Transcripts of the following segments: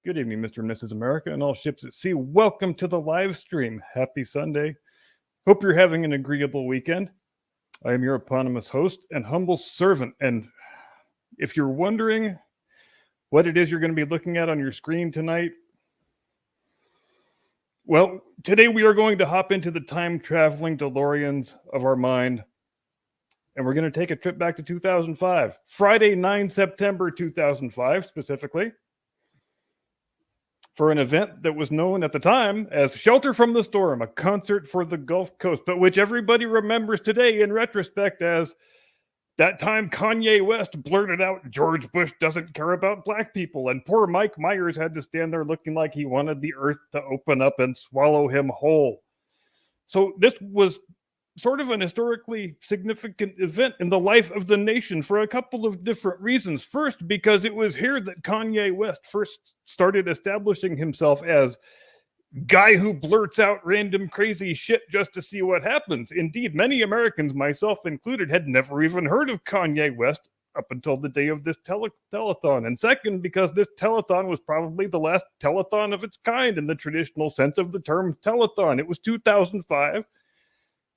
Good evening, Mr. and Mrs. America, and all ships at sea. Welcome to the live stream. Happy Sunday. Hope you're having an agreeable weekend. I am your eponymous host and humble servant. And if you're wondering what it is you're going to be looking at on your screen tonight, well, today we are going to hop into the time-traveling DeLoreans of our mind, and we're going to take a trip back to 2005, Friday, 9 September 2005 specifically, for an event that was known at the time as Shelter from the Storm, a concert for the Gulf Coast, but which everybody remembers today in retrospect as that time Kanye West blurted out George Bush doesn't care about black people, and poor Mike Myers had to stand there looking like he wanted the earth to open up and swallow him whole. So this was sort of an historically significant event in the life of the nation for a couple of different reasons. First, because it was here that Kanye West first started establishing himself as guy who blurts out random crazy shit just to see what happens. Indeed, many Americans, myself included, had never even heard of Kanye West up until the day of this telethon. And second, because this telethon was probably the last telethon of its kind in the traditional sense of the term telethon. It was 2005.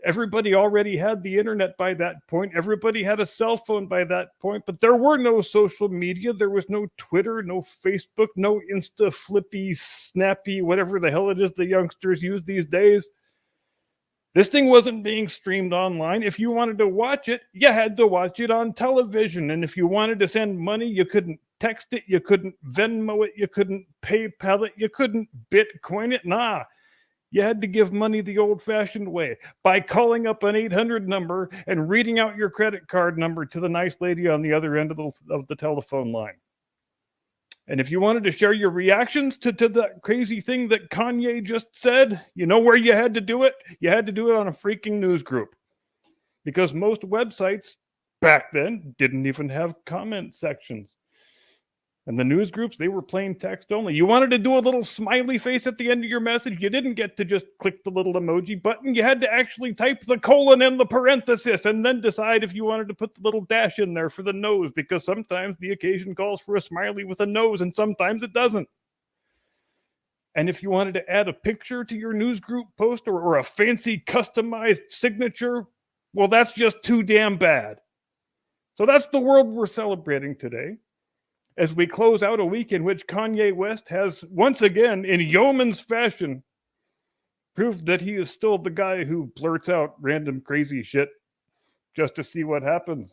Everybody already had the internet by that point. Everybody had a cell phone by that point, but there were no social media. There was no Twitter, no Facebook, no Insta, Flippy, Snappy, whatever the hell it is the youngsters use these days. This thing wasn't being streamed online. If you wanted to watch it, you had to watch it on television. And if you wanted to send money, you couldn't text it, you couldn't Venmo it, you couldn't PayPal it, you couldn't Bitcoin it. Nah. You had to give money the old-fashioned way by calling up an 800 number and reading out your credit card number to the nice lady on the other end of the telephone line. And if you wanted to share your reactions to that crazy thing that Kanye just said, you know where you had to do it? You had to do it on a freaking news group. Because most websites back then didn't even have comment sections. And the news groups, they were plain text only. You wanted to do a little smiley face at the end of your message. You didn't get to just click the little emoji button. You had to actually type the colon and the parenthesis and then decide if you wanted to put the little dash in there for the nose, because sometimes the occasion calls for a smiley with a nose and sometimes it doesn't. And if you wanted to add a picture to your news group post or a fancy customized signature, well, that's just too damn bad. So that's the world we're celebrating today, as we close out a week in which Kanye West has once again, in yeoman's fashion, proved that he is still the guy who blurts out random crazy shit just to see what happens.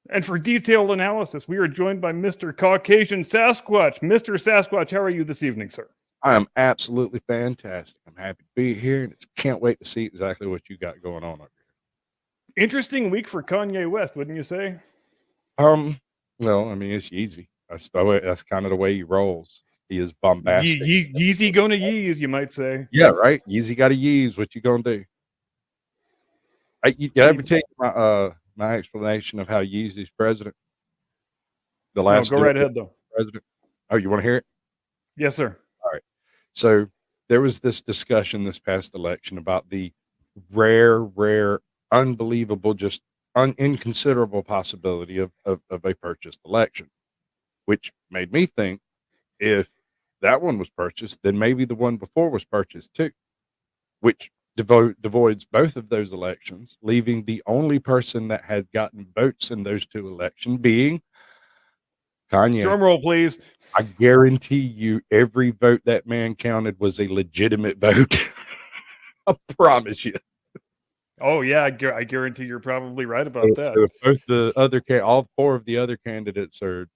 And for detailed analysis, we are joined by Mr. Caucasian Sasquatch. Mr. Sasquatch, how are you this evening, sir? I am absolutely fantastic. I'm happy to be here, and can't wait to see exactly what you got going on over here. Interesting week for Kanye West, wouldn't you say? Well, I mean, it's Yeezy. That's kind of the way he rolls. He is bombastic. Yeezy gonna Yeez, you might say. Yeah, right. Yeezy got to Yeez. What you gonna do? You ever take my explanation of how Yeezy's president? The last. No, go right ahead though. President. Oh, you want to hear it? Yes, sir. All right. So there was this discussion this past election about the rare, unbelievable, just inconsiderable possibility of a purchased election, which made me think, if that one was purchased, then maybe the one before was purchased too, which devoids both of those elections, leaving the only person that had gotten votes in those two elections being Kanye. Drum roll, please. I guarantee you every vote that man counted was a legitimate vote. I promise you. Oh yeah, I guarantee you're probably right about that. So both the other all four of the other candidates are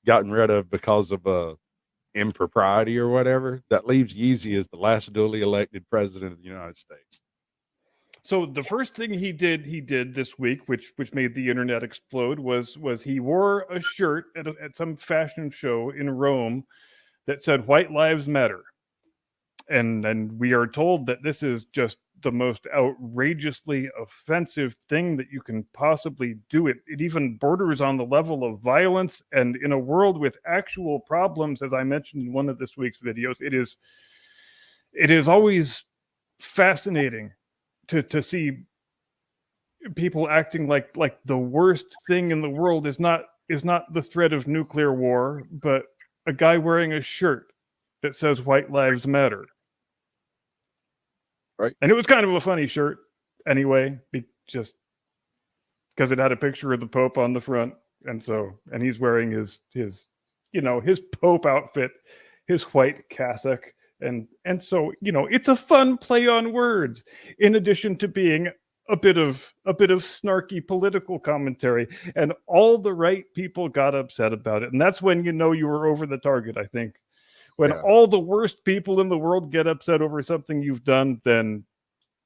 gotten rid of because of impropriety or whatever. That leaves Yeezy as the last duly elected president of the United States. So the first thing he did this week, which made the internet explode, was he wore a shirt at some fashion show in Rome that said "White Lives Matter." And we are told that this is just the most outrageously offensive thing that you can possibly do. It even borders on the level of violence. And in a world with actual problems, as I mentioned in one of this week's videos, it is always fascinating to see people acting like the worst thing in the world is not the threat of nuclear war, but a guy wearing a shirt that says "White Lives Matter." Right. And it was kind of a funny shirt, anyway, just because it had a picture of the Pope on the front, and he's wearing his his Pope outfit, his white cassock, and so it's a fun play on words, in addition to being a bit of snarky political commentary, and all the right people got upset about it, and that's when you were over the target. I think when all the worst people in the world get upset over something you've done, then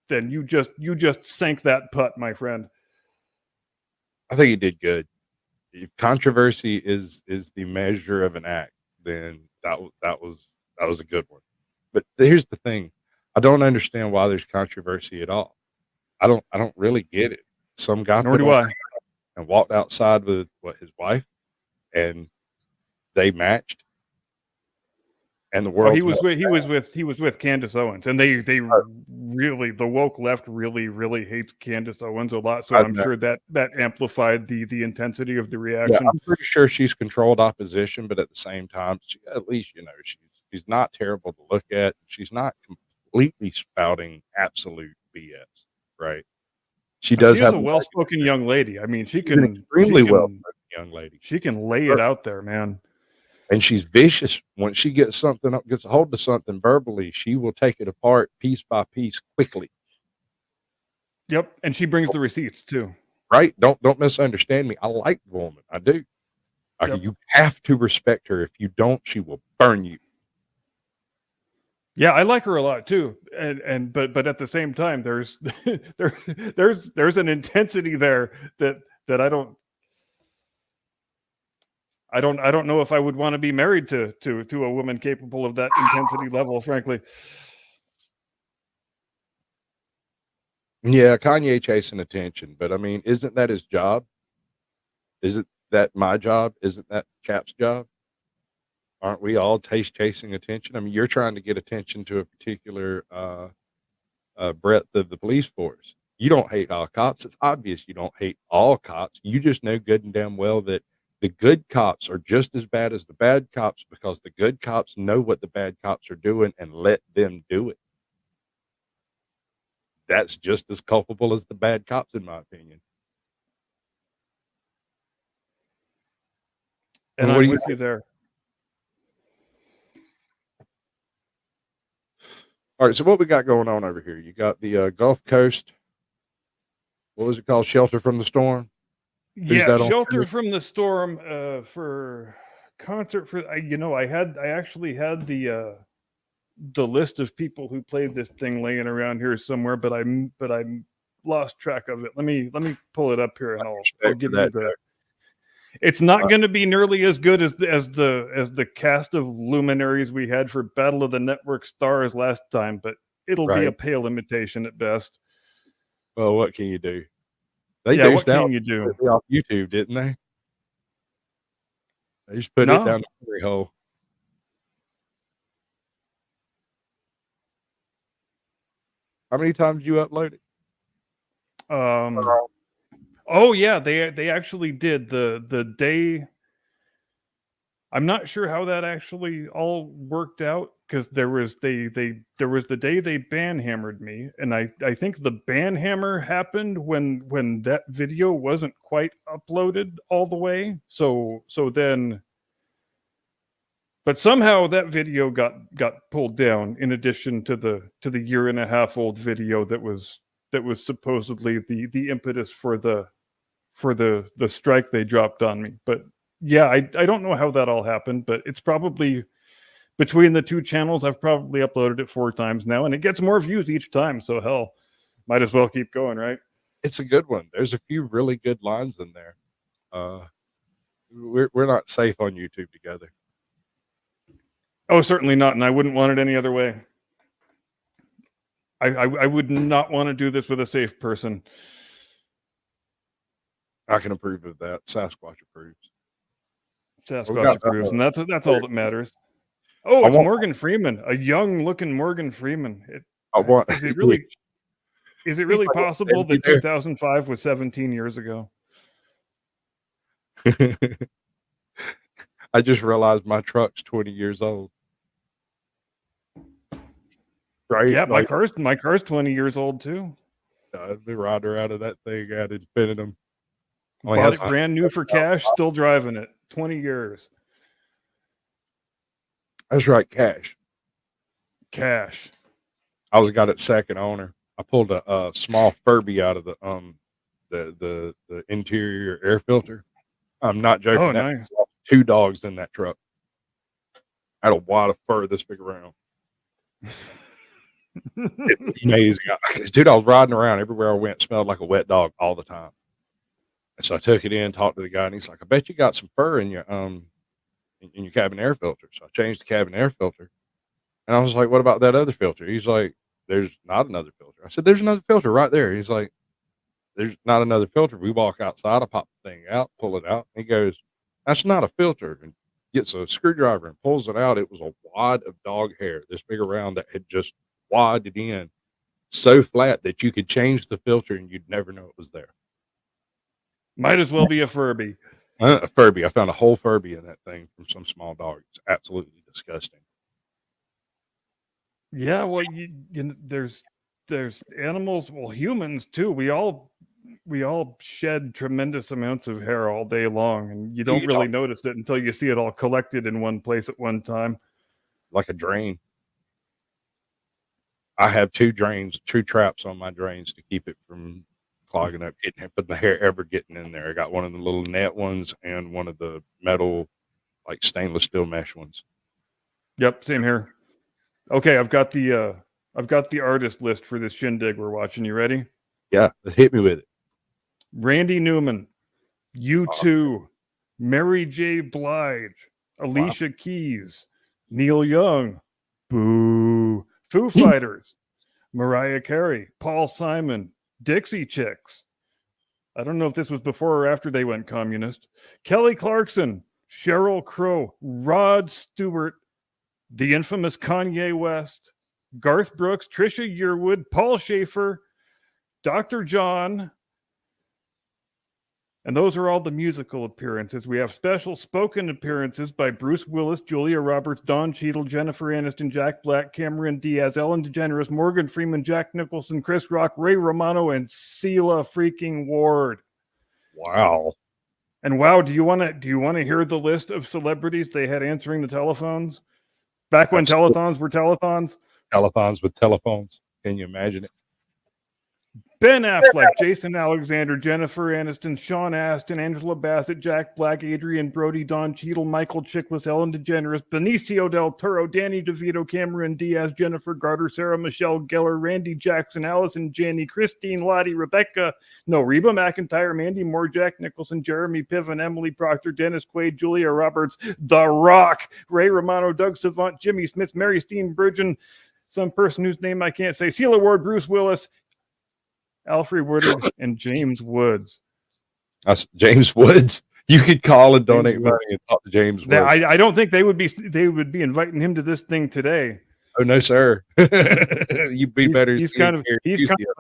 you just sank that putt, my friend. I think he did good. If controversy is the measure of an act, then that was a good one. But here's the thing: I don't understand why there's controversy at all. I don't really get it. Some guy Nor put do on I. and walked outside with his wife, and they matched, and the Oh, he world's was with Candace Owens, and they really, the woke left really hates Candace Owens a lot. So I'm sure that amplified the intensity of the reaction. Yeah, I'm pretty sure she's controlled opposition, but at the same time, at least she's not terrible to look at. She's not completely spouting absolute BS, right? She does She is have a well-spoken young lady. I mean, she she's an can extremely well-spoken young lady. She can lay it out there, man. And she's vicious. Once she gets a hold of something verbally, she will take it apart piece by piece quickly. Yep, and she brings the receipts too. Right? Don't misunderstand me. I like the woman. I do. Yep. You have to respect her. If you don't, she will burn you. Yeah, I like her a lot too, but at the same time, there's there's an intensity there that I don't know if I would want to be married to a woman capable of that intensity level, frankly. Yeah, Kanye chasing attention, but I mean, isn't that his job? Isn't that my job? Isn't that Cap's job? Aren't we all chasing attention? I mean, you're trying to get attention to a particular breadth of the police force. You don't hate all cops. It's obvious you don't hate all cops. You just know good and damn well that the good cops are just as bad as the bad cops because the good cops know what the bad cops are doing and let them do it. That's just as culpable as the bad cops, in my opinion. And I'm with you there. All right, so what we got going on over here? You got the Gulf Coast. What was it called? Shelter from the Storm. Yeah, Shelter from the Storm for concert for I actually had the list of people who played this thing laying around here somewhere, but I lost track of it. Let me pull it up here and I'll give you the. It's not going to be nearly as good as the cast of luminaries we had for Battle of the Network Stars last time, but it'll be a pale imitation at best. Well, what can you do? What can you do? Off YouTube, didn't they? They just put it down the memory hole. How many times did you upload it? Oh yeah, they actually did the day. I'm not sure how that actually all worked out because there was the day they banhammered me, and I think the banhammer happened when that video wasn't quite uploaded all the way. So then, but somehow that video got pulled down. In addition to the year and a half old video that was supposedly the impetus for the strike they dropped on me, but. Yeah, I don't know how that all happened, but it's probably between the two channels. I've probably uploaded it 4 times now, and it gets more views each time. So hell, might as well keep going, right? It's a good one. There's a few really good lines in there. We're not safe on YouTube together. Oh, certainly not, and I wouldn't want it any other way. I would not want to do this with a safe person. I can approve of that. Sasquatch approves. Sasquatch approves, and that's all that matters. Oh, it's Morgan Freeman, a young-looking Morgan Freeman. Is it really like, possible that there. 2005 was 17 years ago? I just realized my truck's 20 years old. Right? Yeah, Like, my car's 20 years old too. I'd be riding around in that thing at Infinitum. Bought it brand new for cash, still driving it. 20 years. That's right, cash. Cash. I got its second owner. I pulled a small Furby out of the interior air filter. I'm not joking. Oh, That nice. 2 dogs in that truck. I had a wad of fur this big around. It's amazing. Dude, I was riding around everywhere I went, smelled like a wet dog all the time. And so I took it in, talked to the guy, and he's like, I bet you got some fur in your cabin air filter. So I changed the cabin air filter. And I was like, what about that other filter? He's like, there's not another filter. I said, there's another filter right there. He's like, there's not another filter. We walk outside, I pop the thing out, pull it out. He goes, that's not a filter. And gets a screwdriver and pulls it out. It was a wad of dog hair, this big around, that had just wadded in so flat that you could change the filter and you'd never know it was there. Might as well be a Furby. A Furby. I found a whole Furby in that thing from some small dog. It's absolutely disgusting. Yeah, well, there's animals, well, humans too. We all shed tremendous amounts of hair all day long, and you don't really notice it until you see it all collected in one place at one time. Like a drain. I have 2 traps on my drains to keep it from clogging up, but the hair ever getting in there. I got one of the little net ones and one of the metal, like stainless steel mesh ones. Yep, same here. Okay, I've got the artist list for this shindig we're watching. You ready? Yeah, hit me with it. Randy Newman, U2, Mary J. Blige, Alicia Keys, Neil Young, boo, Foo Fighters, Mariah Carey, Paul Simon, Dixie Chicks. I don't know if this was before or after they went communist. Kelly Clarkson, Sheryl Crow, Rod Stewart, the infamous Kanye West, Garth Brooks, Trisha Yearwood, Paul Schaefer, Dr. John. And those are all the musical appearances. We have special spoken appearances by Bruce Willis, Julia Roberts, Don Cheadle, Jennifer Aniston, Jack Black, Cameron Diaz, Ellen DeGeneres, Morgan Freeman, Jack Nicholson, Chris Rock, Ray Romano, and Celia freaking Ward. Wow. And wow, do you want to hear the list of celebrities they had answering the telephones? Back when telethons were telethons? Telethons with telephones. Can you imagine it? Ben Affleck, Jason Alexander, Jennifer Aniston, Sean Astin, Angela Bassett, Jack Black, Adrian Brody, Don Cheadle, Michael Chiklis, Ellen DeGeneres, Benicio del Toro, Danny DeVito, Cameron Diaz, Jennifer Garter, Sarah Michelle Gellar, Randy Jackson, Allison Janney, Christine Lottie, Reba McEntire, Mandy Moore, Jack Nicholson, Jeremy Piven, Emily Proctor, Dennis Quaid, Julia Roberts, The Rock, Ray Romano, Doug Savant, Jimmy Smith, Mary Steenburgen, some person whose name I can't say, Celia Ward, Bruce Willis, Alfred Woodard, and James Woods. That's James Woods. You could call and donate money and talk to James Woods. I don't think they would be inviting him to this thing today. Oh no, sir. You'd be better. He's kind of a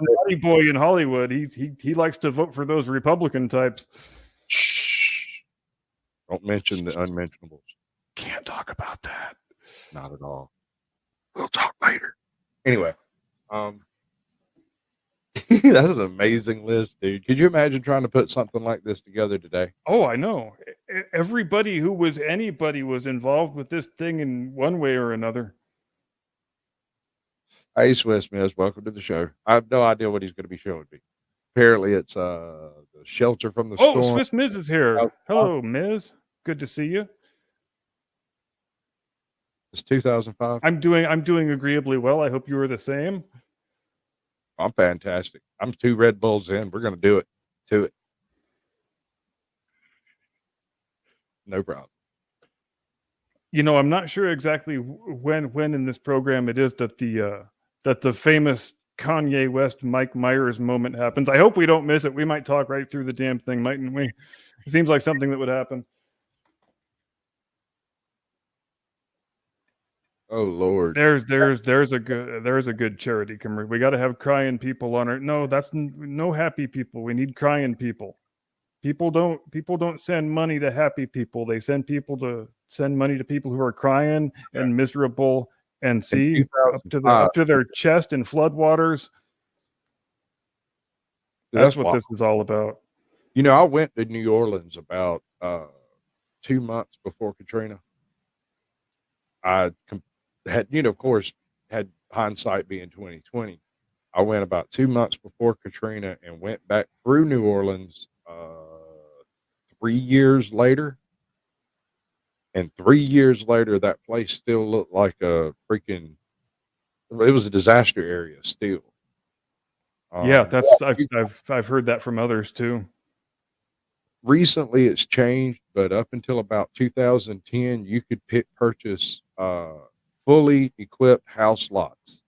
naughty boy in Hollywood. He likes to vote for those Republican types. Shh. Don't mention the unmentionables. Can't talk about that. Not at all. We'll talk later. Anyway, that's an amazing list, dude. Could you imagine trying to put something like this together today? Oh, I know. Everybody who was anybody was involved with this thing in one way or another. Hey, Swiss Miss, welcome to the show. I have no idea what he's going to be showing me. Apparently, it's the shelter from the storm. Oh, Swiss Miz is here. Hello, Miz. Good to see you. It's 2005. I'm doing agreeably well. I hope you are the same. I'm fantastic. I'm 2 Red Bulls in. We're going to do it. To it. No problem. You know, I'm not sure exactly when in this program it is that the famous Kanye West Mike Myers moment happens. I hope we don't miss it. We might talk right through the damn thing, mightn't we? It seems like something that would happen. Oh Lord. There's a good charity commercial. We got to have crying people on our. No, that's no happy people. We need crying people. People don't send money to happy people. They send money to people who are crying and miserable and In see up 2005, to their chest in floodwaters. That's that's what why. this is all about. You know, I went to New Orleans about 2 months before Katrina. I had, of course, had hindsight being 2020. I went about 2 months before Katrina and went back through New Orleans 3 years later. And 3 years later, that place still looked like a freaking. It was a disaster area still. Yeah, Um, that's I've heard that from others too. Recently, it's changed, but up until about 2010, you could purchase fully equipped house lots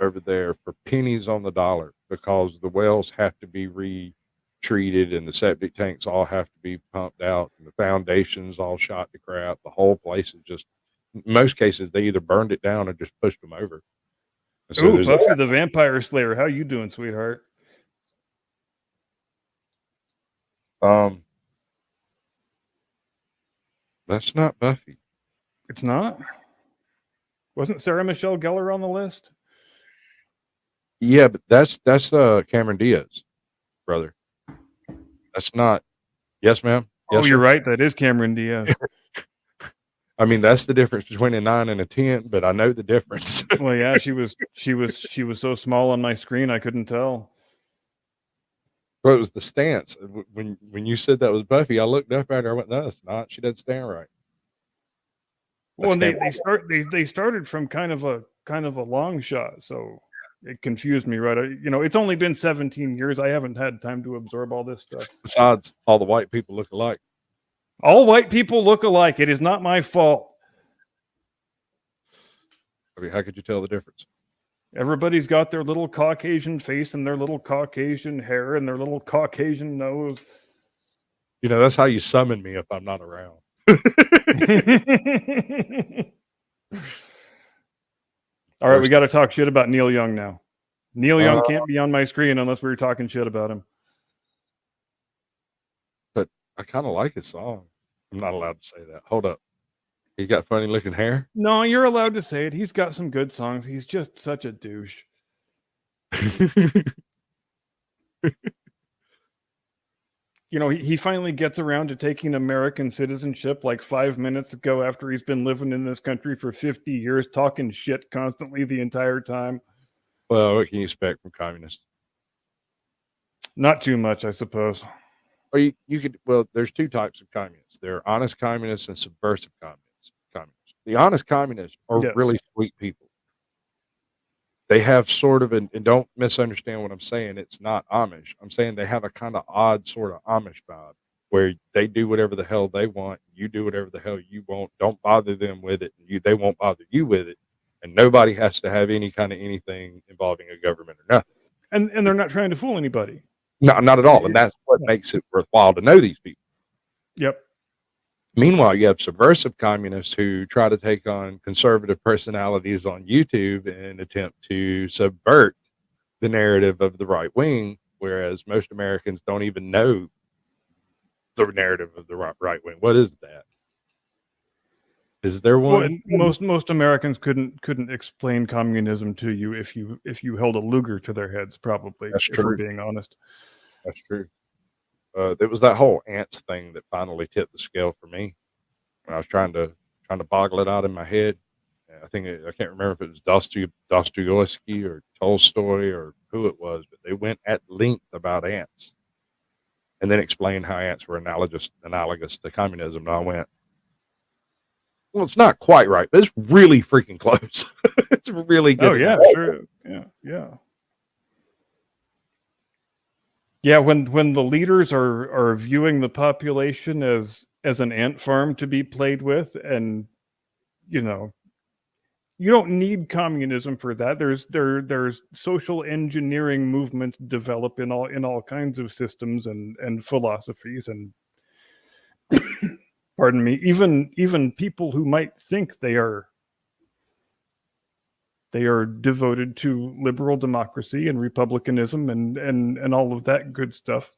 over there for pennies on the dollar because the wells have to be retreated and the septic tanks all have to be pumped out and the foundations all shot to crap. The whole place is just, in most cases, they either burned it down or just pushed them over. And so Ooh, there's, Buffy the Vampire Slayer. How you doing, sweetheart? um, that's not Buffy. It's not. Wasn't Sarah Michelle Gellar on the list? Yeah, but that's Cameron Diaz, brother. That's not. Yes, ma'am. Oh, Yes, you're sir. right. That is Cameron Diaz. I mean, that's the difference between a 9 and a 10, but I know the difference. Well, yeah, she was so small on my screen I couldn't tell. But it was the stance. When you said that was Buffy, I looked up at her. I went, "No, it's not. She doesn't stand right." Well, and Stand they started from kind of a long shot, so it confused me. Right, it's only been 17 years. I haven't had time to absorb all this stuff. Besides, all the white people look alike. All white people look alike. It is not my fault. I mean, how could you tell the difference? Everybody's got their little Caucasian face and their little Caucasian hair and their little Caucasian nose. That's how you summon me if I'm not around. All right, we got to talk shit about Neil Young now. Neil Young can't be on my screen unless we were talking shit about him. But I kind of like his song. I'm not allowed to say that. Hold up. He got funny looking hair. No, you're allowed to say it. He's got some good songs. He's just such a douche. He finally gets around to taking American citizenship like 5 minutes ago after he's been living in this country for 50 years, talking shit constantly the entire time. Well, what can you expect from communists? Not too much, I suppose. Or you could, well, there's two types of communists. There are honest communists and subversive communists. The honest communists are really sweet people. They have sort of, and don't misunderstand what I'm saying. It's not Amish. I'm saying they have a kind of odd sort of Amish vibe where they do whatever the hell they want. You do whatever the hell you want. Don't bother them with it. They won't bother you with it. And nobody has to have any kind of anything involving a government or nothing. And they're not trying to fool anybody. No, not at all. And that's what makes it worthwhile to know these people. Yep. Meanwhile, you have subversive communists who try to take on conservative personalities on YouTube and attempt to subvert the narrative of the right wing, whereas most Americans don't even know the narrative of the right wing. What is that? Is there one? Well, most Americans couldn't explain communism to you if you held a Luger to their heads, probably. That's if true. we're being honest. That's true. It was that whole ants thing that finally tipped the scale for me. When I was trying to boggle it out in my head. I can't remember if it was Dostoevsky or Tolstoy or who it was, but they went at length about ants and then explained how ants were analogous to communism. And I went, well, it's not quite right, but it's really freaking close. It's really good. Oh yeah, sure. Yeah. Yeah, when the leaders are viewing the population as an ant farm to be played with, and you don't need communism for that. There's social engineering movements develop in all kinds of systems and philosophies, and pardon me, even people who might think they are devoted to liberal democracy and republicanism and all of that good stuff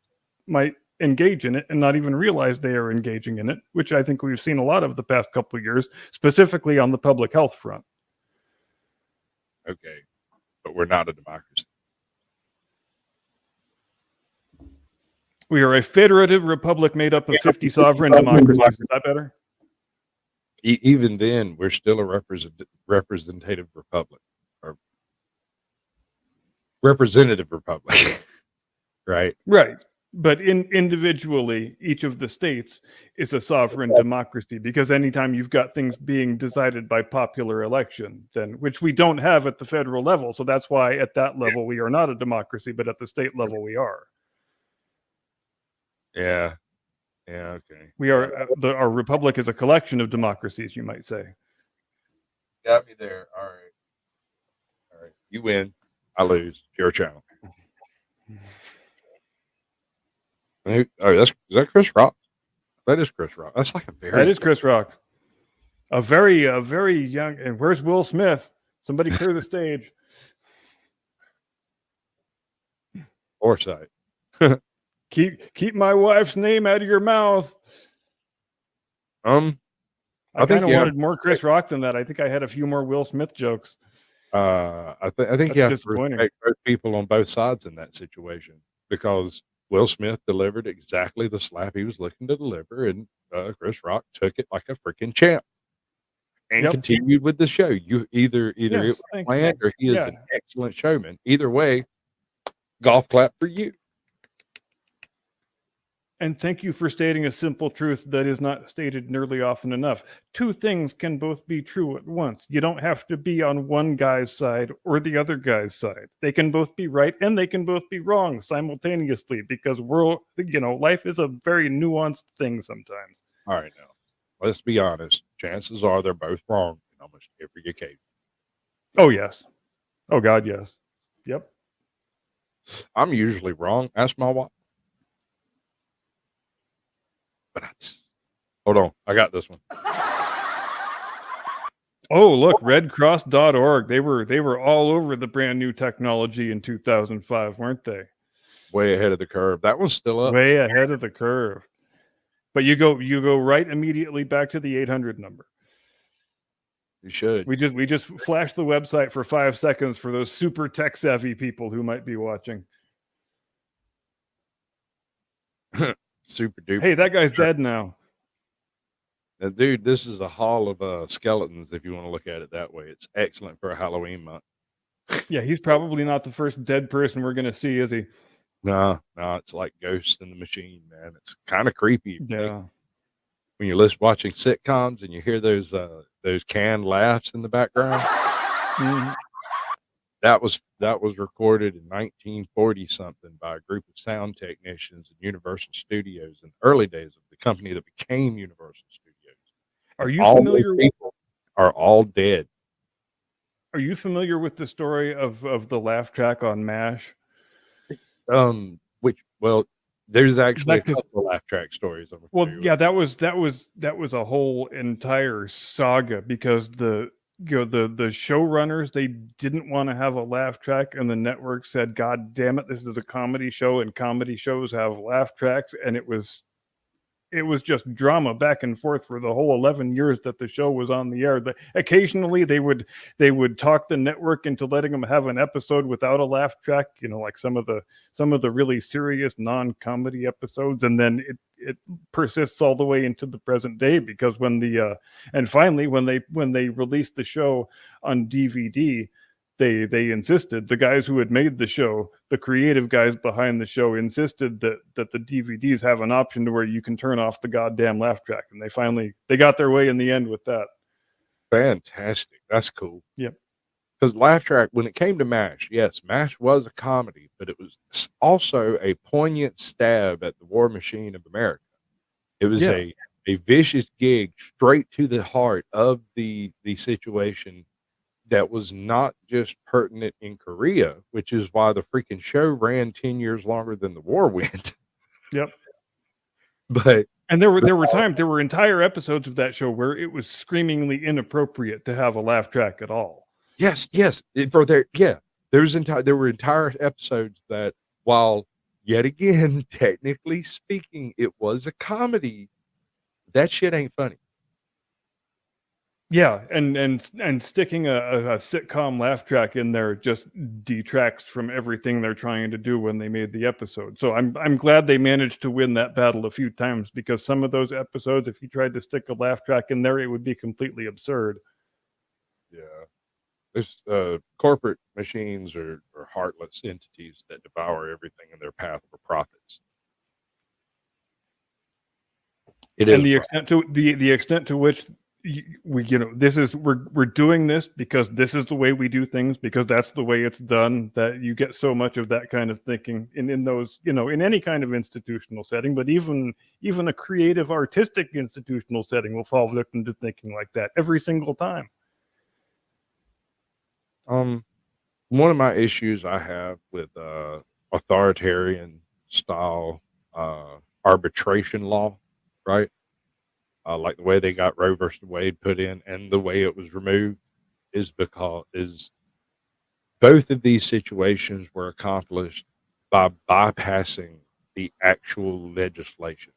might engage in it and not even realize they are engaging in it, which I think we've seen a lot of the past couple of years, specifically on the public health front. Okay, but we're not a democracy. We are a federative republic made up of 50 sovereign democracies. Is that better? Even then, we're still a representative republic, or representative republic, right? Right. But individually, each of the states is a sovereign democracy, because anytime you've got things being decided by popular election, then which we don't have at the federal level, so that's why at that level we are not a democracy, but at the state level we are. Yeah. Yeah. Okay. We are our republic is a collection of democracies, you might say. Got me there. All right. All right. You win. I lose. Your channel. Oh, is that Chris Rock? That is Chris Rock. That's like that is Chris Rock. A very young. And where's Will Smith? Somebody clear the stage. Foresight. keep my wife's name out of your mouth. I kind of wanted more Chris Rock than that. I think I had a few more Will Smith jokes. I think you have to respect both people on both sides in that situation, because Will Smith delivered exactly the slap he was looking to deliver, and Chris Rock took it like a freaking champ and continued with the show. You either it was planned or he is an excellent showman. Either way, golf clap for you. And thank you for stating a simple truth that is not stated nearly often enough. Two things can both be true at once. You don't have to be on one guy's side or the other guy's side. They can both be right and they can both be wrong simultaneously, because life is a very nuanced thing sometimes. All right, now, let's be honest. Chances are they're both wrong in almost every occasion. Oh, yes. Oh, God, yes. Yep. I'm usually wrong. Ask my wife. But hold on, I got this one. Oh, look, redcross.org. They were all over the brand new technology in 2005, weren't they? Way ahead of the curve. That one's still up. Way ahead of the curve. But you go right immediately back to the 800 number. You should. We just flash the website for 5 seconds for those super tech savvy people who might be watching. Super duper. Hey, that guy's dead now. Now, dude, this is a hall of skeletons, if you want to look at it that way. It's excellent for a Halloween month. Yeah, he's probably not the first dead person we're going to see, is he? No, it's like Ghost in the Machine, man. It's kind of creepy. Yeah. When you're watching sitcoms and you hear those canned laughs in the background. Mm-hmm. That was recorded in 1940 something by a group of sound technicians at Universal Studios in the early days of the company that became Universal Studios. Are you familiar? People are all dead. Are you familiar with the story of the laugh track on MASH? There's actually a couple of laugh track stories. Yeah, that was a whole entire saga, because the showrunners, they didn't want to have a laugh track, and the network said, God damn it, this is a comedy show and comedy shows have laugh tracks. And it was just drama back and forth for the whole 11 years that the show was on the air. Occasionally they would talk the network into letting them have an episode without a laugh track, like some of the really serious non-comedy episodes, and then it persists all the way into the present day, because when finally when they released the show on DVD, they insisted, the guys who had made the show, the creative guys behind the show, insisted that the DVDs have an option to where you can turn off the goddamn laugh track, and they got their way in the end with that. Fantastic. That's cool. Yep. Because laugh track, when it came to MASH, yes, MASH was a comedy, but it was also a poignant stab at the war machine of America. It was a vicious gig straight to the heart of the situation that was not just pertinent in Korea, which is why the freaking show ran 10 years longer than the war went. Yep. But And there were entire episodes of that show where it was screamingly inappropriate to have a laugh track at all. Yes, there were entire episodes that, while yet again, technically speaking, it was a comedy, that shit ain't funny. Yeah, and sticking a sitcom laugh track in there just detracts from everything they're trying to do when they made the episode. So I'm glad they managed to win that battle a few times, because some of those episodes, if you tried to stick a laugh track in there, it would be completely absurd. Yeah. There's corporate machines are heartless entities that devour everything in their path for profits. It is And the extent to which we're doing this because this is the way we do things, because that's the way it's done, that you get so much of that kind of thinking in those, in any kind of institutional setting, but even a creative artistic institutional setting will fall victim to thinking like that every single time. One of my issues I have with authoritarian style arbitration law, right? Like the way they got Roe versus Wade put in and the way it was removed, is both of these situations were accomplished by bypassing the actual legislation.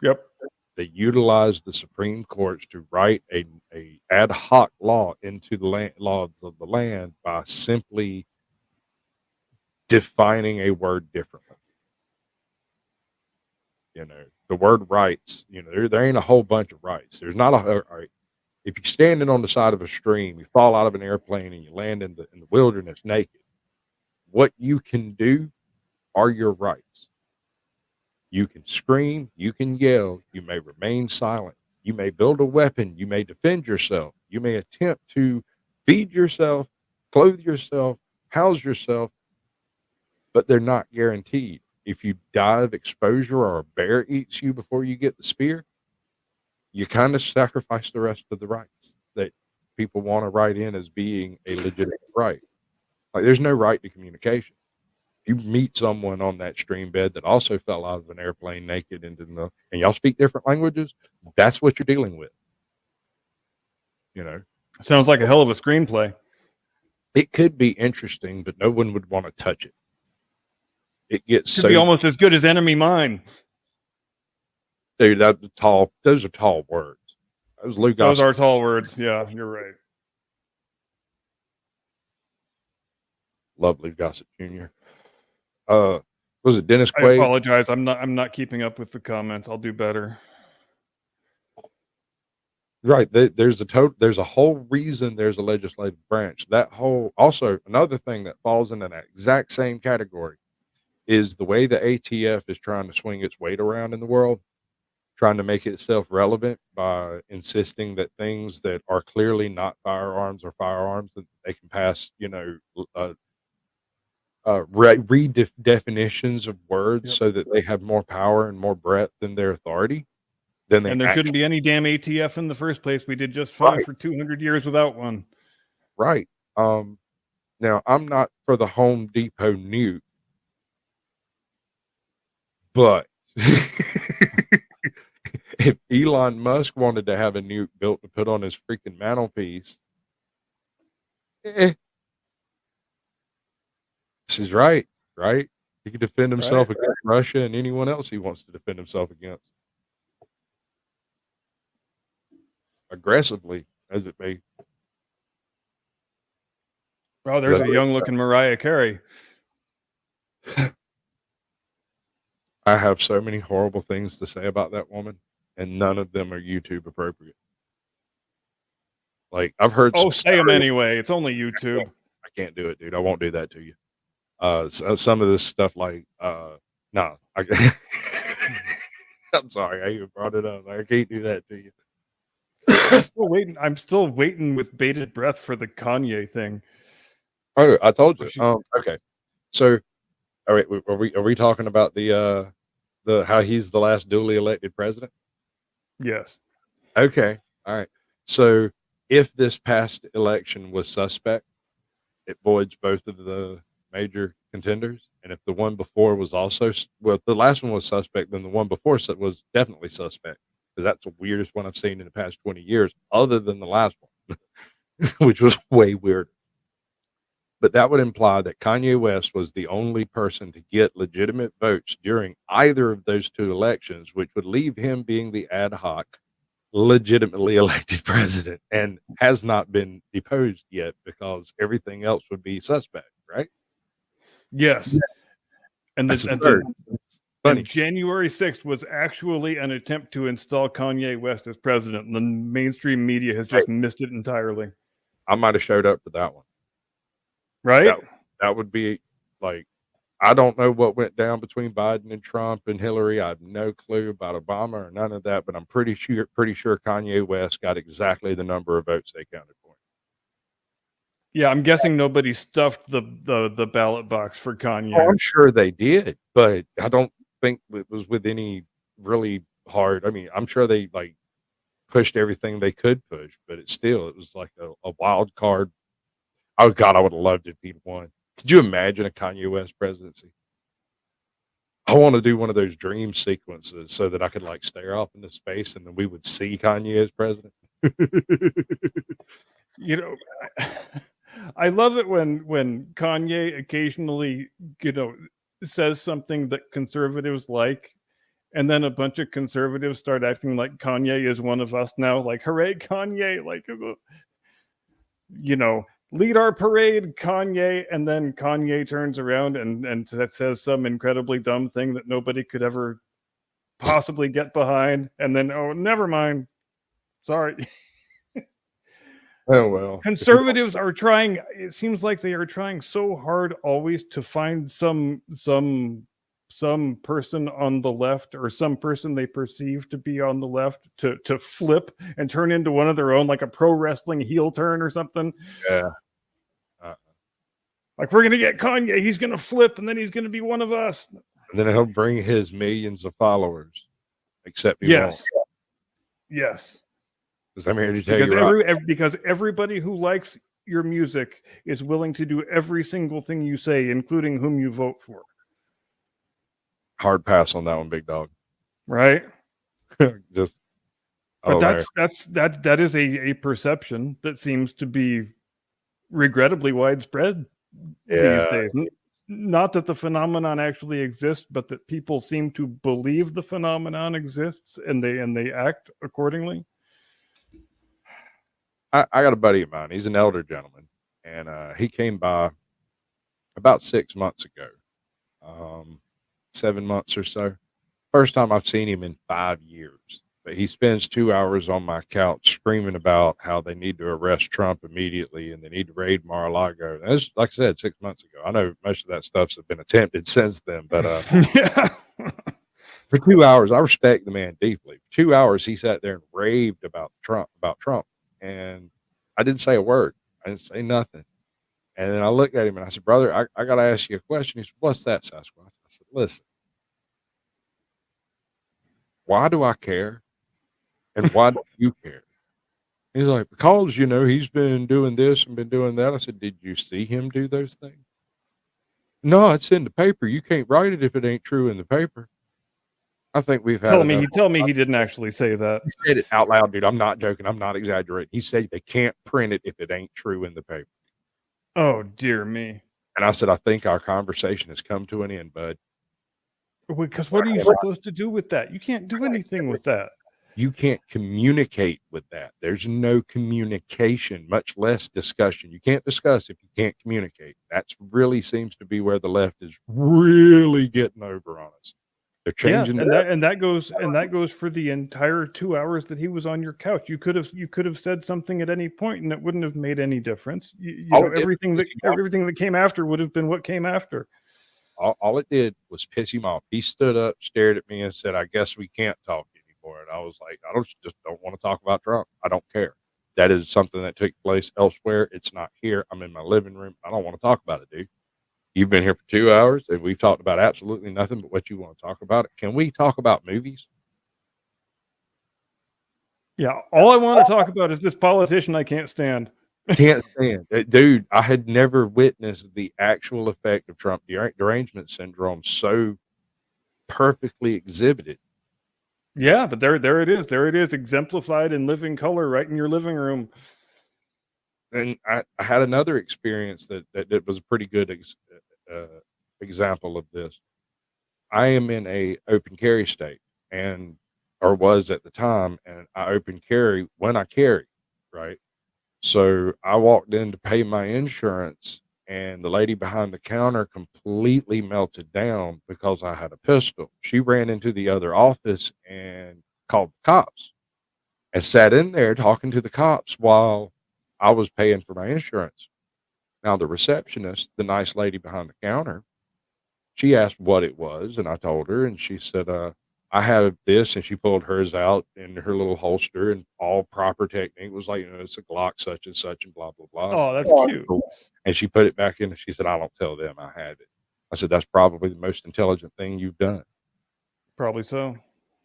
Yep. They utilized the Supreme Courts to write a ad hoc law into the laws of the land by simply defining a word differently. The word rights, there ain't a whole bunch of rights. There's not all right. If you're standing on the side of a stream, you fall out of an airplane and you land in the wilderness naked, what you can do are your rights. You can scream, you can yell, you may remain silent, you may build a weapon, you may defend yourself, you may attempt to feed yourself, clothe yourself, house yourself, but they're not guaranteed. If you die of exposure or a bear eats you before you get the spear, you kind of sacrifice the rest of the rights that people want to write in as being a legitimate right. Like, there's no right to communication. You meet someone on that stream bed that also fell out of an airplane naked and y'all speak different languages, that's what you're dealing with. Sounds like a hell of a screenplay. It could be interesting, but no one would want to touch it. It gets Could be almost as good as Enemy Mine. Dude, those are tall words. Those are tall words. Yeah, you're right. Lovely Gossett Jr. Was it Dennis Quaid? I apologize. I'm not keeping up with the comments. I'll do better. Right. There's a whole reason there's a legislative branch. Also another thing that falls in that exact same category is the way the ATF is trying to swing its weight around in the world, trying to make itself relevant by insisting that things that are clearly not firearms are firearms, that they can pass, redefinitions of words. Yep. So that they have more power and more breadth in their authority. And there shouldn't be any damn ATF in the first place. We did just fine for 200 years without one. Right. Now, I'm not for the Home Depot nuke, but if Elon Musk wanted to have a nuke built to put on his freaking mantelpiece, this is right? He can defend himself against Russia and anyone else he wants to defend himself against. Aggressively, as it may. Oh, there's a young-looking Mariah Carey. I have so many horrible things to say about that woman, and none of them are YouTube appropriate. Like, I've heard. Oh, say them anyway. It's only YouTube. I can't do it, dude. I won't do that to you. Some of this stuff, like, no. I'm sorry. I even brought it up. I can't do that to you. I'm still waiting with bated breath for the Kanye thing. Oh, I told you. Okay. So, all right, are we talking about the how he's the last duly elected president? Yes. Okay. All right. So, if this past election was suspect, it voids both of the major contenders. And if the one before was also, well, the last one was suspect, then the one before was definitely suspect, because that's the weirdest one I've seen in the past 20 years, other than the last one, which was way weird. But that would imply that Kanye West was the only person to get legitimate votes during either of those two elections, which would leave him being the ad hoc, legitimately elected president, and has not been deposed yet because everything else would be suspect, right? Yes. And That's the, and absurd. the It's funny. and January 6th was actually an attempt to install Kanye West as president. And the mainstream media has just missed it entirely. I might have showed up for that one. Right? That would be like, I don't know what went down between Biden and Trump and Hillary. I have no clue about Obama or none of that, but I'm pretty sure Kanye West got exactly the number of votes they counted for. Yeah, I'm guessing nobody stuffed the ballot box for Kanye. Oh, I'm sure they did, but I don't think it was with any really hard. I mean, I'm sure they like pushed everything they could push, but it was like a wild card. Oh God, I would have loved if he'd won. Could you imagine a Kanye West presidency? I want to do one of those dream sequences so that I could like stare off into space and then we would see Kanye as president. You know, I love it when Kanye occasionally, says something that conservatives like, and then a bunch of conservatives start acting like Kanye is one of us now. Like, hooray, Kanye! Like, lead our parade, Kanye. And then Kanye turns around and says some incredibly dumb thing that nobody could ever possibly get behind. And then, oh, never mind. Sorry. Oh well. Conservatives are trying. It seems like they are trying so hard always to find some person on the left, or some person they perceive to be on the left, to flip and turn into one of their own, like a pro wrestling heel turn or something. Yeah. Like, we're gonna get Kanye. He's gonna flip, and then he's gonna be one of us. And then he'll bring his millions of followers, except he won't. Yes. Because I'm here to tell you, because everybody who likes your music is willing to do every single thing you say, including whom you vote for. Hard pass on that one, big dog. Right? Just, but that is a perception that seems to be regrettably widespread these days. Not that the phenomenon actually exists, but that people seem to believe the phenomenon exists, and they act accordingly. I got a buddy of mine. He's an elder gentleman, and he came by about 6 months ago, 7 months or so. First time I've seen him in 5 years. But he spends 2 hours on my couch screaming about how they need to arrest Trump immediately and they need to raid Mar-a-Lago. That's, like I said, 6 months ago. I know most of that stuff's been attempted since then, but yeah. For 2 hours, I respect the man deeply. For 2 hours, he sat there and raved about Trump. And I didn't say a word. I didn't say nothing. And then I looked at him and I said, brother, I got to ask you a question. He said, what's that, Sasquatch? I said, listen, why do I care? And why do you care? He's like, because, he's been doing this and been doing that. I said, did you see him do those things? No, it's in the paper. You can't write it if it ain't true in the paper. I think we've had Tell me he didn't actually say that. He said it out loud, dude. I'm not joking. I'm not exaggerating. He said they can't print it if it ain't true in the paper. Oh, dear me. And I said, I think our conversation has come to an end, bud. Because what are you supposed to do with that? You can't do anything with that. You can't communicate with that. There's no communication, much less discussion. You can't discuss if you can't communicate. That really seems to be where the left is really getting over on us. They're changing, and that goes for the entire 2 hours that he was on your couch. You could have said something at any point, and it wouldn't have made any difference. Everything that came after would have been what came after. All it did was piss him off. He stood up, stared at me, and said, "I guess we can't talk anymore." And I was like, "I don't want to talk about Trump. I don't care. That is something that took place elsewhere. It's not here. I'm in my living room. I don't want to talk about it, dude. You've been here for 2 hours and we've talked about absolutely nothing but what you want to talk about. Can we talk about movies?" Yeah. All I want to talk about is this politician I can't stand. Can't stand it. Dude, I had never witnessed the actual effect of Trump derangement syndrome so perfectly exhibited. Yeah, but there it is. There it is, exemplified in living color right in your living room. And I had another experience that was a pretty good example of this. I am in a open carry state, and or was at the time, and I open carry when I carry, right? So I walked in to pay my insurance, and the lady behind the counter completely melted down because I had a pistol. She ran into the other office and called the cops and sat in there talking to the cops while I was paying for my insurance. Now, the receptionist, the nice lady behind the counter, she asked what it was, and I told her, and she said, I have this, and she pulled hers out in her little holster and all proper technique. It was like, it's a Glock such and such and blah, blah, blah. Oh, that's cute. And she put it back in, and she said, I don't tell them I have it. I said, that's probably the most intelligent thing you've done, Probably so.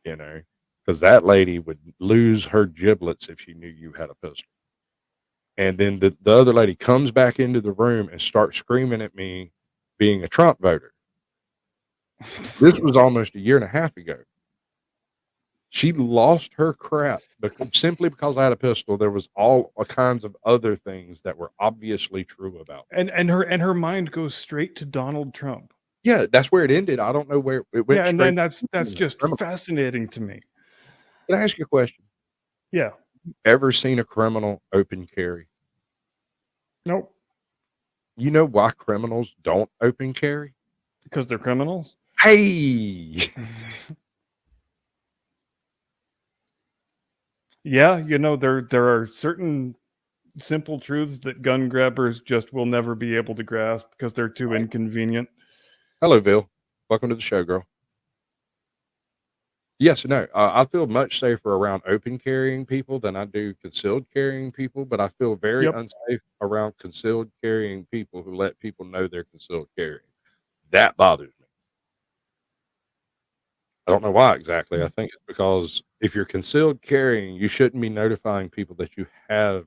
because that lady would lose her giblets if she knew you had a pistol. And then the other lady comes back into the room and starts screaming at me being a Trump voter. This was almost a year and a half ago. She lost her crap simply because I had a pistol. There was all kinds of other things that were obviously true about me. And her mind goes straight to Donald Trump. Yeah, that's where it ended. I don't know where it went. Yeah, and straight then that's to just criminal. fascinating to me. Can I ask you a question? Yeah. Ever seen a criminal open carry? Nope. You know why criminals don't open carry? Because they're criminals. Hey, Yeah, there are certain simple truths that gun grabbers just will never be able to grasp because they're too inconvenient. hello, Bill. Welcome to the show, girl. Yes, no. I feel much safer around open carrying people than I do concealed carrying people, but I feel very Yep. unsafe around concealed carrying people who let people know they're concealed carrying. That bothers me. I don't know why exactly. I think it's because if you're concealed carrying, you shouldn't be notifying people that you have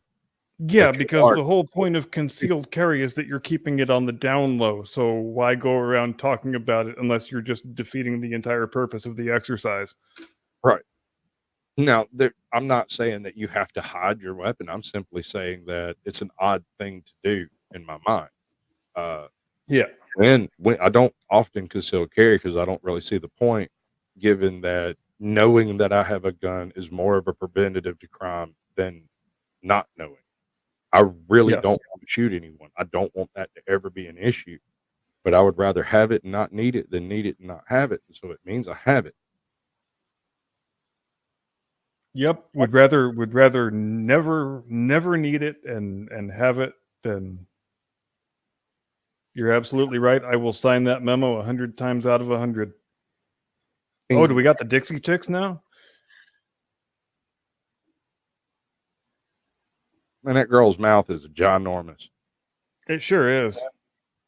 Yeah, that you because are the whole concealed. point of concealed carry is that you're keeping it on the down low. So why go around talking about it unless you're just defeating the entire purpose of the exercise? Right. Now, I'm not saying that you have to hide your weapon. I'm simply saying that it's an odd thing to do in my mind. Uh, Yeah. when I don't often conceal carry because I don't really see the point, given that knowing that I have a gun is more of a preventative to crime than not knowing. I really Yes. don't want to shoot anyone. I don't want that to ever be an issue, but I would rather have it and not need it than need it and not have it. So it means I have it. Yep. Would rather never need it and have it than. You're absolutely right. I will sign that memo 100 times out of 100. Oh, do we got the Dixie Chicks now? Man, that girl's mouth is ginormous. It sure is.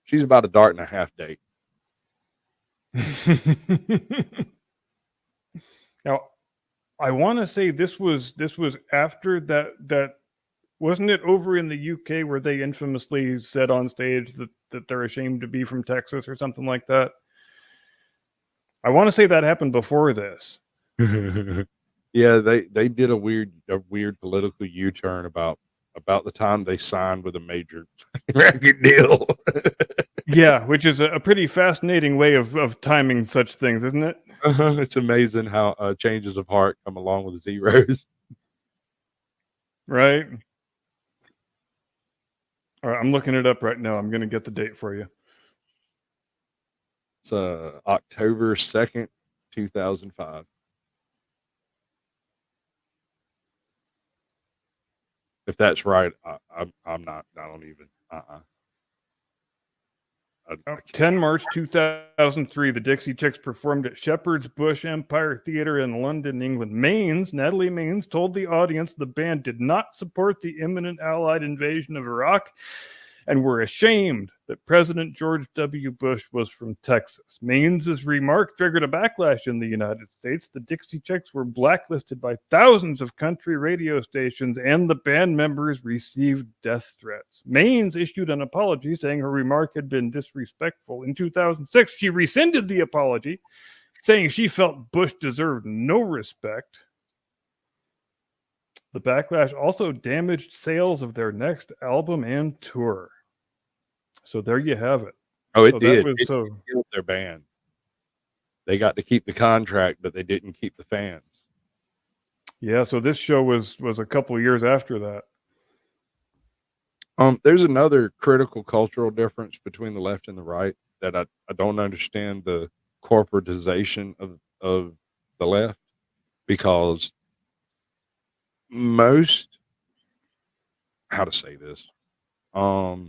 She's about a dart and a half date. Now, I want to say this was after that wasn't it over in the UK where they infamously said on stage that they're ashamed to be from Texas or something like that. I want to say that happened before this. Yeah, they did a weird political U-turn about the time they signed with a major record deal. Yeah, which is a pretty fascinating way of timing such things, isn't it? It's amazing how changes of heart come along with zeros. Right. All right, I'm looking it up right now. I'm going to get the date for you. It's October 2nd, 2005. If that's right, I'm not. I don't even. 10 March 2003, the Dixie Chicks performed at Shepherd's Bush Empire Theatre in London, England. Natalie Maines, told the audience the band did not support the imminent Allied invasion of Iraq and were ashamed that President George W. Bush was from Texas. Maine's remark triggered a backlash in the United States. The Dixie Chicks were blacklisted by thousands of country radio stations, and the band members received death threats. Maine's issued an apology saying her remark had been disrespectful. In 2006, she rescinded the apology, saying she felt Bush deserved no respect. The backlash also damaged sales of their next album and tour. So there you have it. Oh, it So did. that was It so killed their band. They got to keep the contract, but they didn't keep the fans. yeah. So this show was a couple of years after that. There's another critical cultural difference between the left and the right that I don't understand the corporatization of the left, because most, how to say this, all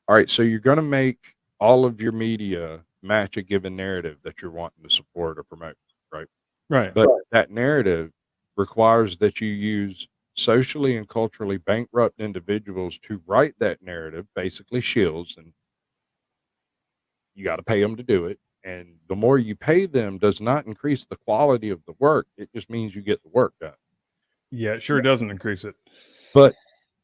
right, so you're going to make all of your media match a given narrative that you're wanting to support or promote, right? Right. But that narrative requires that you use socially and culturally bankrupt individuals to write that narrative, basically shills, and you got to pay them to do it. And the more you pay them does not increase the quality of the work. It just means you get the work done. Yeah, it sure doesn't increase it. But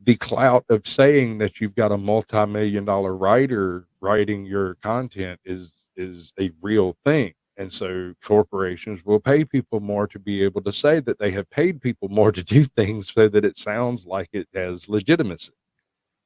the clout of saying that you've got a multi-million-dollar writer writing your content is a real thing. And so corporations will pay people more to be able to say that they have paid people more to do things so that it sounds like it has legitimacy.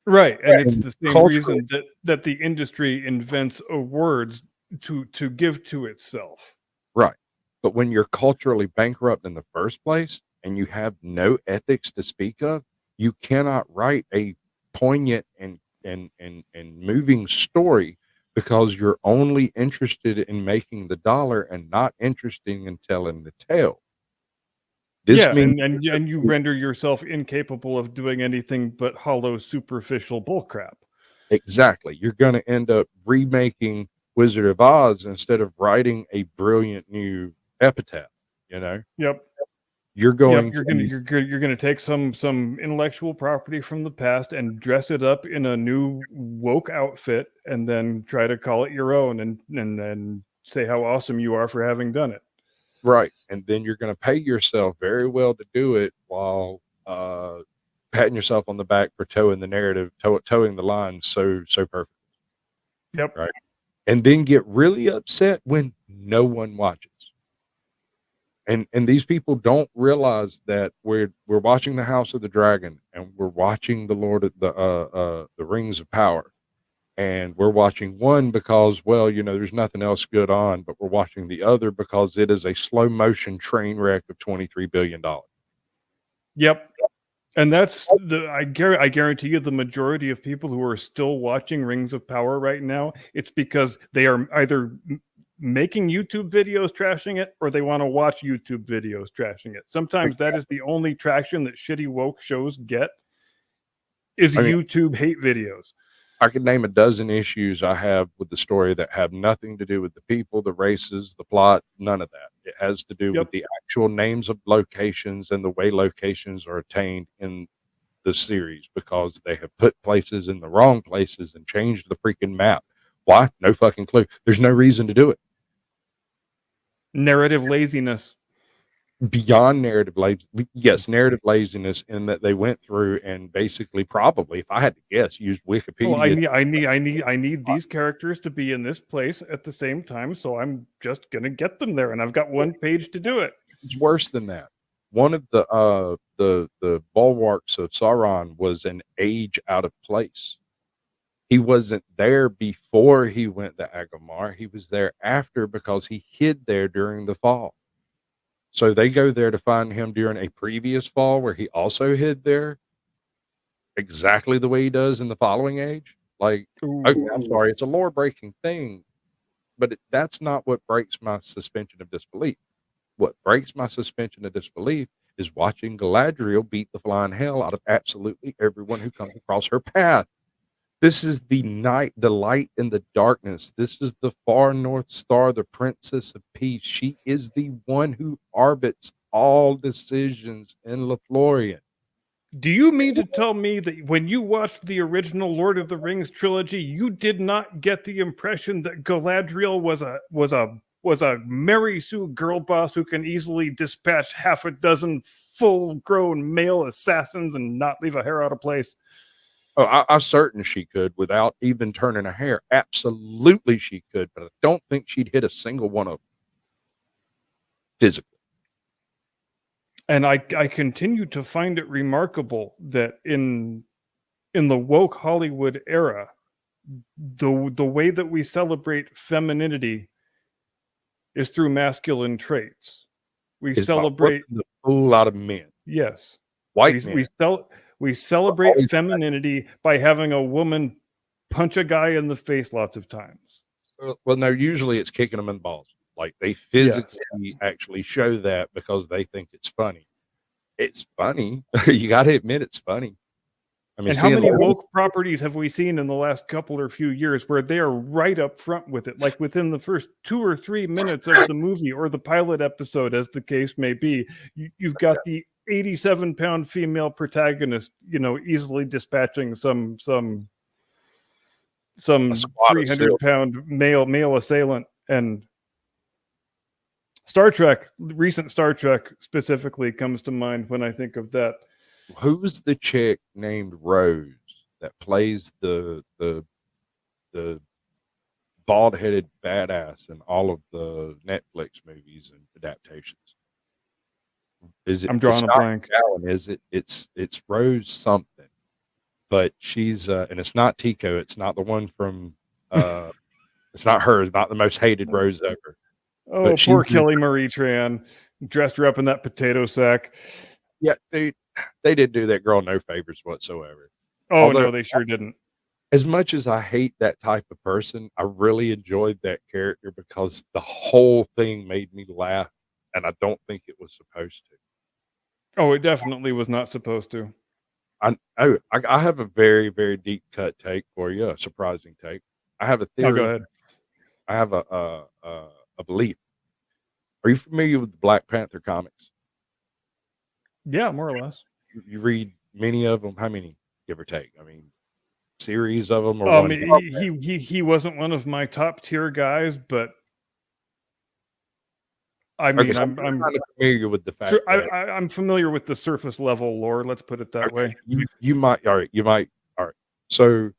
Right. And it's And the same culturally, reason that the industry invents words to give to itself. right. But when you're culturally bankrupt in the first place and you have no ethics to speak of, you cannot write a poignant and moving story, because you're only interested in making the dollar and not interested in telling the tale. This Yeah, means and you render yourself incapable of doing anything but hollow, superficial bullcrap. exactly. You're going to end up remaking Wizard of Oz instead of writing a brilliant new epitaph. You know, Yep. you're Yep. going You're to gonna take some intellectual property from the past and dress it up in a new woke outfit, and then try to call it your own, and then say how awesome you are for having done it. right, and then you're going to pay yourself very well to do it while patting yourself on the back for towing the narrative, towing the line so perfect, Yep. right? And then get really upset when no one watches. And these people don't realize that we're watching the House of the Dragon, and we're watching the Lord of the Rings of Power, and we're watching one because, well, you know, there's nothing else good on, but we're watching the other because it is a slow motion train wreck of $23 billion. Yep. And that's I guarantee you the majority of people who are still watching Rings of Power right now, it's because they are either making YouTube videos trashing it, or they want to watch YouTube videos trashing it. Sometimes that is the only traction that shitty woke shows get, is I mean, YouTube hate videos. I could name a dozen issues I have with the story that have nothing to do with the people, the races, the plot, none of that. It has to do with Yep. the actual names of locations and the way locations are attained in the series, because they have put places in the wrong places and changed the freaking map. Why? No fucking clue. There's no reason to do it. Narrative laziness. Beyond narrative laziness, yes, narrative laziness, in that they went through and basically, probably, if I had to guess, used Oh, Wikipedia. I need these characters to be in this place at the same time, so I'm just gonna get them there, and I've got one page to do it. It's worse than that. One of the bulwarks of Sauron was an age out of place. He wasn't there before he went to Agamar. He was there after, because he hid there during the fall. So they go there to find him during a previous fall where he also hid there, exactly the way he does in the following age. Like, okay, I'm Ooh. sorry, it's a lore breaking thing, but that's not what breaks my suspension of disbelief. What breaks my suspension of disbelief is watching Galadriel beat the flying hell out of absolutely everyone who comes across her path. This is the night, the light in the darkness. This is the far north star, the princess of peace. She is the one who orbits all decisions in Lothlorien. Do you mean to tell me that when you watched the original Lord of the Rings trilogy, you did not get the impression that Galadriel was a Mary Sue girl boss who can easily dispatch half a dozen full-grown male assassins and not leave a hair out of place? Oh, I'm certain she could without even turning a hair. Absolutely, she could, but I don't think she'd hit a single one of them physically. And I continue to find it remarkable that in the woke Hollywood era, the way that we celebrate femininity is through masculine traits. We Is by celebrate, whooping the fool out of men, yes, white men. we celebrate Always- femininity by having a woman punch a guy in the face lots of times. Well, no, usually it's kicking them in the balls. Like they physically actually show that because they think it's funny. It's funny. You got to admit it's funny. I mean, And how many like, woke properties have we seen in the last couple or few years where they are right up front with it, like within the first 2 or 3 minutes of the movie or the pilot episode, as the case may be, you've got the 87-pound female protagonist, easily dispatching some a squad of 300-pound male assailant. And Star Trek, recent Star Trek specifically comes to mind when I think of that. Who's the chick named Rose that plays the bald-headed badass in all of the Netflix movies and adaptations? Is it? I'm drawing It's a not blank. Alan, is it? It's Rose something, but she's and it's not Tico. It's not the one from. It's not her. It's not the most hated Rose ever. Oh, But poor she's Kelly Marie Tran, dressed her up in that potato sack. yeah, they didn't do that girl no favors whatsoever. Oh, Although, no, they sure didn't. as much as I hate that type of person, I really enjoyed that character because the whole thing made me laugh, and I don't think it was supposed to. Oh, it definitely was not supposed to. I have a very, very deep cut take for you, a surprising take. I have a Oh, go theory. ahead. I have a belief. Are you familiar with the Black Panther comics? Yeah, more or less. You read many of them. How many, give or take? I mean, series of them or one? He wasn't one of my top tier guys, but I Okay, mean, so I'm kind of familiar with the fact that I'm familiar with the surface level lore. Let's put it that way. you might all right. You might all right. So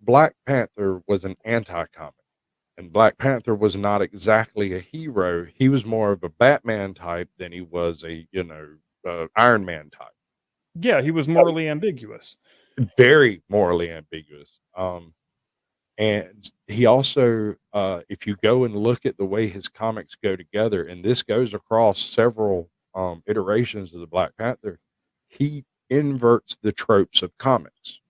Black Panther was an anti-comic, and Black Panther was not exactly a hero. He was more of a Batman type than he was a Iron Man type. Yeah, he was morally ambiguous. Very morally ambiguous. And he also, if you go and look at the way his comics go together, and this goes across several iterations of the Black Panther, he inverts the tropes of comics.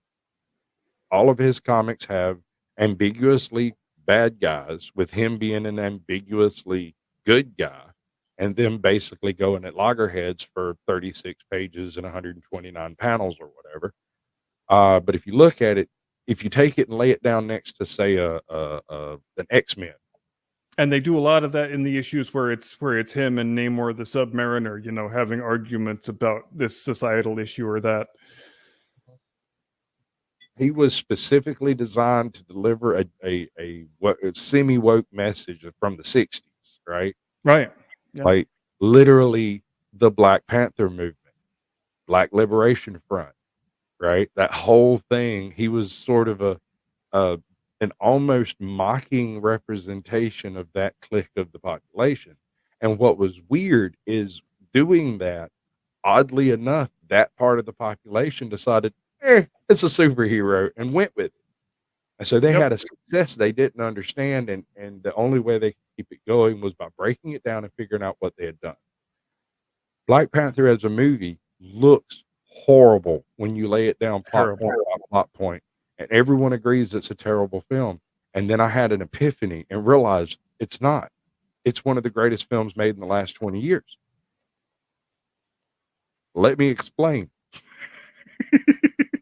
All of his comics have ambiguously bad guys, with him being an ambiguously good guy, and them basically going at loggerheads for 36 pages and 129 panels or whatever. But if you look at it, if you take it and lay it down next to, say, an X-Men, And they do a lot of that in the issues where it's him and Namor the Submariner, having arguments about this societal issue or that. he was specifically designed to deliver a semi-woke message from the 60s, right? Right. Yeah. Like literally the Black Panther movement, Black Liberation Front, right? That whole thing. He was sort of an almost mocking representation of that clique of the population. And what was weird is doing that, oddly enough, that part of the population decided, it's a superhero and went with it. And so they had a success they didn't understand. And the only way they could keep it going was by breaking it down and figuring out what they had done. Black Panther as a movie looks horrible when you lay it down plot point by plot point, and everyone agrees it's a terrible film. And then I had an epiphany and realized it's not. It's one of the greatest films made in the last 20 years. Let me explain.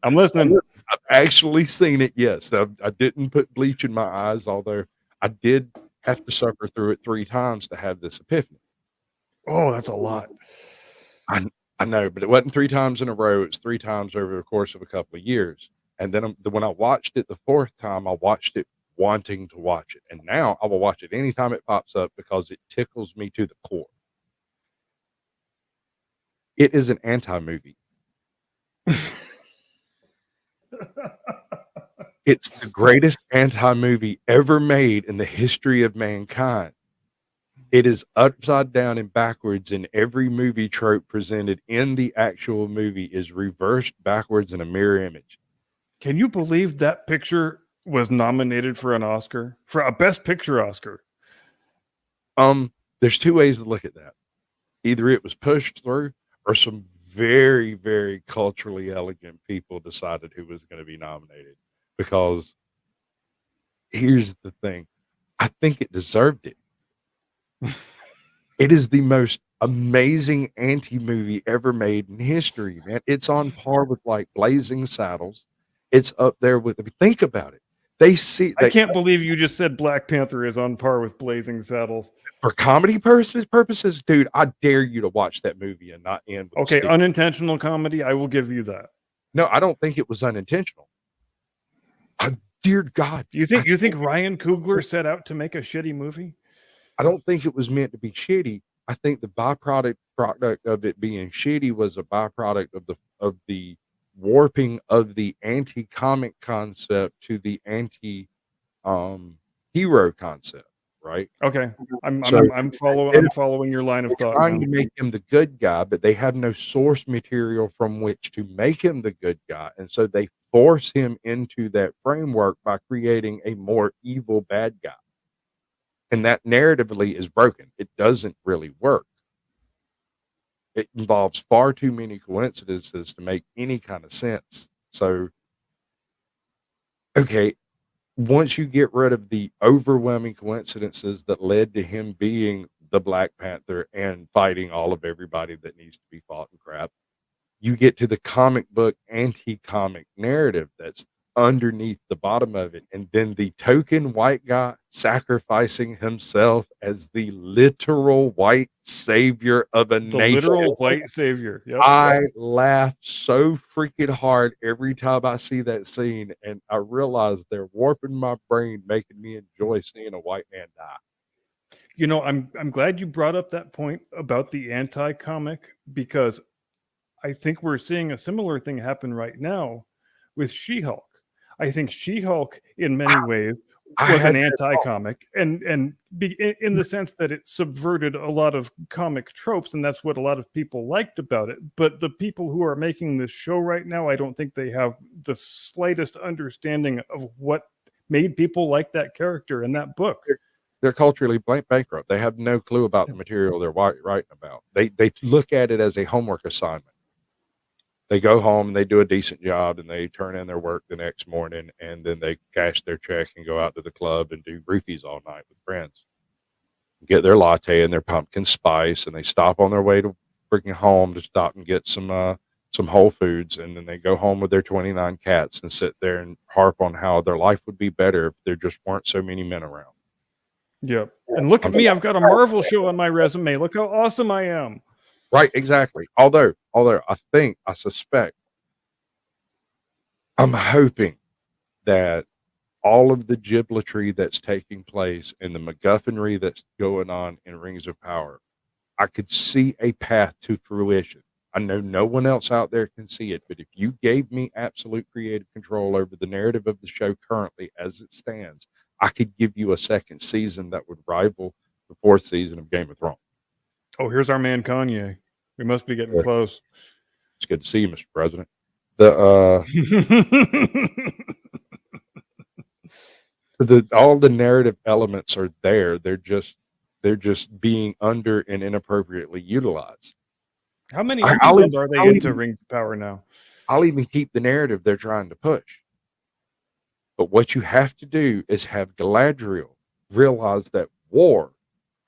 I'm listening. I've actually seen it, yes. I didn't put bleach in my eyes, although I did have to suffer through it 3 times to have this epiphany. Oh, that's a lot. I know, but it wasn't 3 times in a row, it's 3 times over the course of a couple of years, and then, when I watched it the 4th time, I watched it wanting to watch it, and now I will watch it anytime it pops up because it tickles me to the core. It is an anti-movie. It's the greatest anti-movie ever made in the history of mankind. It is upside down and backwards, and every movie trope presented in the actual movie is reversed backwards in a mirror image. Can you believe that picture was nominated for an Oscar, for a Best Picture Oscar? There's 2 ways to look at that. Either it was pushed through or some very, very culturally elegant people decided who was gonna be nominated, because here's the thing, I think it deserved it. It is the most amazing anti-movie ever made in history, man. It's on par with, like, Blazing Saddles. It's up there with, think about it. They see I they can't believe you just said Black Panther is on par with Blazing Saddles. for comedy purposes, dude, I dare you to watch that movie and not end with a Okay, stick. unintentional comedy, I will give you that. No, I don't think it was unintentional. Dear God, You think Ryan Coogler set out to make a shitty movie? I don't think it was meant to be shitty. I think the product of it being shitty was a byproduct of the warping of the anti-comic concept to the anti hero concept, right? Okay, So I'm following your line of they're thought trying now. to make him the good guy, but they have no source material from which to make him the good guy, and so they force him into that framework by creating a more evil bad guy. And that narratively is broken. It doesn't really work. It involves far too many coincidences to make any kind of sense. So, okay, once you get rid of the overwhelming coincidences that led to him being the Black Panther and fighting all of everybody that needs to be fought and crap, you get to the comic book anti-comic narrative that's underneath the bottom of it, and then the token white guy sacrificing himself as the literal white savior of a The nation. literal white savior. Yep. I laugh so freaking hard every time I see that scene, and I realize they're warping my brain, making me enjoy seeing a white man die. You know, I'm glad you brought up that point about the anti-comic, because I think we're seeing a similar thing happen right now with She-Hulk. I think She-Hulk, in many ways, I was an had that thought. anti-comic, and in the sense that it subverted a lot of comic tropes, and that's what a lot of people liked about it. But the people who are making this show right now, I don't think they have the slightest understanding of what made people like that character in that book. They're culturally bankrupt. They have no clue about the material they're writing about. They look at it as a homework assignment. They go home and they do a decent job and they turn in their work the next morning, and then they cash their check and go out to the club and do roofies all night with friends. Get their latte and their pumpkin spice, and they stop on their way to freaking home to stop and get some Whole Foods, and then they go home with their 29 cats and sit there and harp on how their life would be better if there just weren't so many men around. Yep. And look at me, I've got a Marvel show on my resume. Look how awesome I am. Right, exactly. Although I suspect, I'm hoping that all of the gibletry that's taking place and the MacGuffinry that's going on in Rings of Power, I could see a path to fruition. I know no one else out there can see it, but if you gave me absolute creative control over the narrative of the show currently as it stands, I could give you a second season that would rival the 4th season of Game of Thrones. Oh, here's our man Kanye. We must be getting Yeah. close. It's good to see you, Mr. President. The all the narrative elements are there. They're just being under and inappropriately utilized. How many I'll episodes even, are they I'll into even Rings of Power now? I'll even keep the narrative they're trying to push. But what you have to do is have Galadriel realize that war,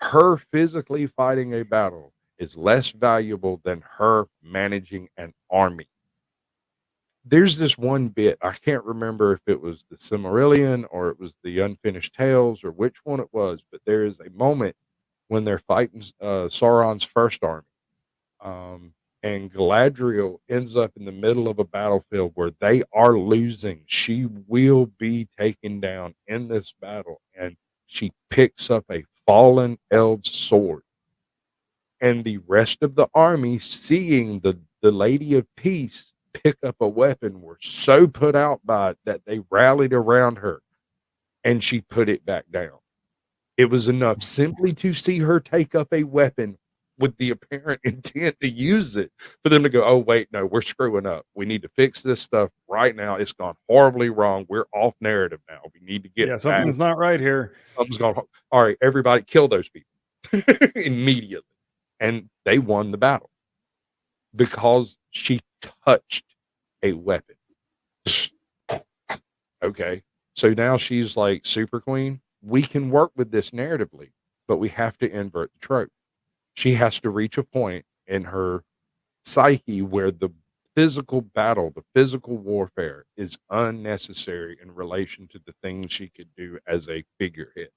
her physically fighting a battle, is less valuable than her managing an army. There's this one bit, I can't remember if it was the Silmarillion or it was the Unfinished Tales or which one it was, but there is a moment when they're fighting Sauron's first army. and Galadriel ends up in the middle of a battlefield where they are losing. She will be taken down in this battle, and she picks up a fallen elf's sword. And the rest of the army, seeing the Lady of Peace pick up a weapon, were so put out by it that they rallied around her, and she put it back down. It was enough simply to see her take up a weapon with the apparent intent to use it for them to go, oh, wait, no, we're screwing up. We need to fix this stuff right now. It's gone horribly wrong. We're off narrative now. We need to get Yeah, back. something's not right here. Something's gone. All right, everybody, kill those people immediately. And they won the battle because she touched a weapon. Okay. So now she's like super queen. We can work with this narratively, but we have to invert the trope. She has to reach a point in her psyche where the physical battle, the physical warfare is unnecessary in relation to the things she could do as a figurehead.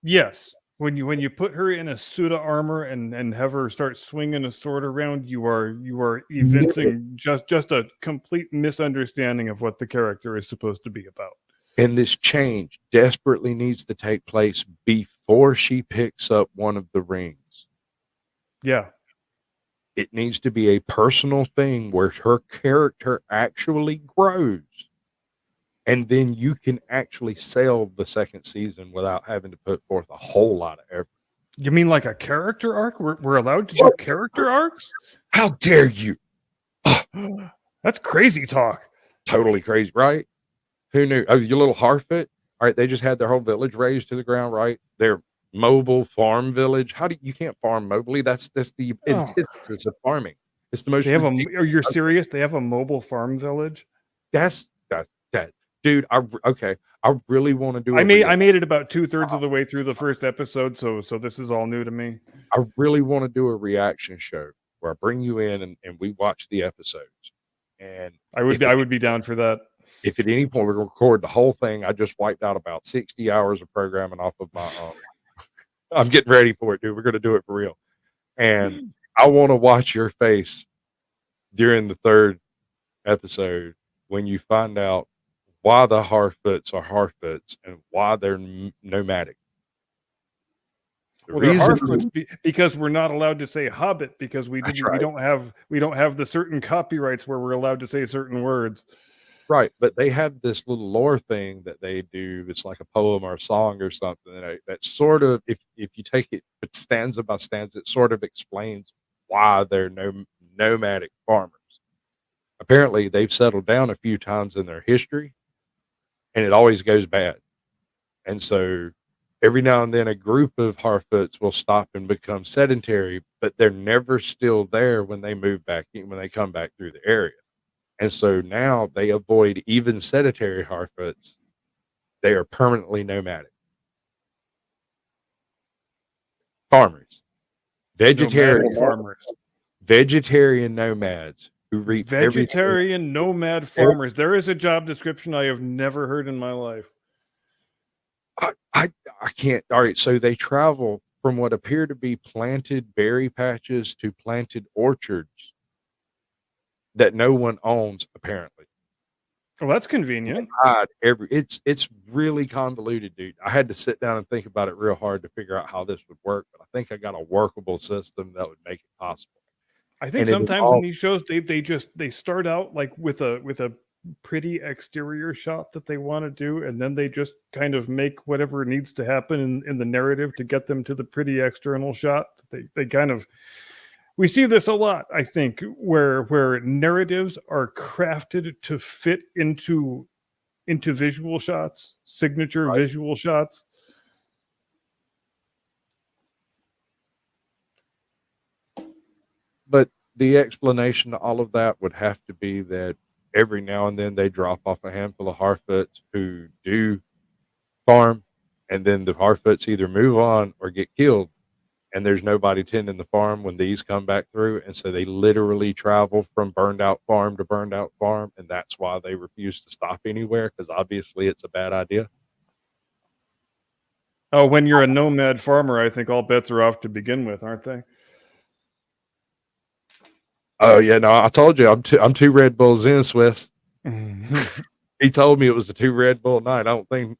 Yes. When you put her in a suit of armor and have her start swinging a sword around, you are evincing just a complete misunderstanding of what the character is supposed to be about. And this change desperately needs to take place before she picks up one of the rings. Yeah. It needs to be a personal thing where her character actually grows. And then you can actually sail the second season without having to put forth a whole lot of effort. You mean like a character arc? We're allowed to do character arcs? How dare you? That's crazy talk. Totally crazy, right? Who knew? Oh, your little Harfoot. All right, they just had their whole village razed to the ground, right? Their mobile farm village. How do you can't farm mobily? That's the antithesis of farming. It's the most. They have are you serious? They have a mobile farm village? That's that, dude. Okay. I really want to do. I made it about 2/3 of the way through the first episode, so this is all new to me. I really want to do a reaction show where I bring you in and we watch the episodes. And I would be down for that. If at any point we record the whole thing, I just wiped out about 60 hours of programming off of my I'm getting ready for it, dude. We're gonna do it for real. And I want to watch your face during the third episode when you find out why the Harfoots are Harfoots and why they're nomadic. Well, they're Harfoot because we're not allowed to say Hobbit because we don't have the certain copyrights where we're allowed to say certain words. Right, but they have this little lore thing that they do. It's like a poem or a song or something that sort of, if you take it stanza by stanza, it sort of explains why they're nomadic farmers. Apparently, they've settled down a few times in their history, and it always goes bad. And so every now and then a group of Harfoots will stop and become sedentary, but they're never still there when they move back in, when they come back through the area. And so now they avoid even sedentary Harfoots. They are permanently nomadic. Farmers. Vegetarian farmers. Vegetarian nomads who reap vegetarian nomad farmers. There is a job description I have never heard in my life. I can't. All right, so they travel from what appear to be planted berry patches to planted orchards that no one owns, apparently. Well, that's convenient. It's really convoluted, dude. I had to sit down and think about it real hard to figure out how this would work, but I think I got a workable system that would make it possible. I think sometimes in these shows they start out like with a pretty exterior shot that they want to do, and then they just kind of make whatever needs to happen in the narrative to get them to the pretty external shot. They kind of, we see this a lot, I think, where narratives are crafted to fit into visual shots, signature visual shots. But the explanation to all of that would have to be that every now and then they drop off a handful of Harfoots who do farm, and then the Harfoots either move on or get killed, and there's nobody tending the farm when these come back through. And so they literally travel from burned out farm to burned out farm, and that's why they refuse to stop anywhere, because obviously it's a bad idea. Oh, when you're a nomad farmer, I think all bets are off to begin with, aren't they? Oh yeah, no, I told you I'm two Red Bulls in, Swiss. He told me it was a 2 Red Bull night. I don't think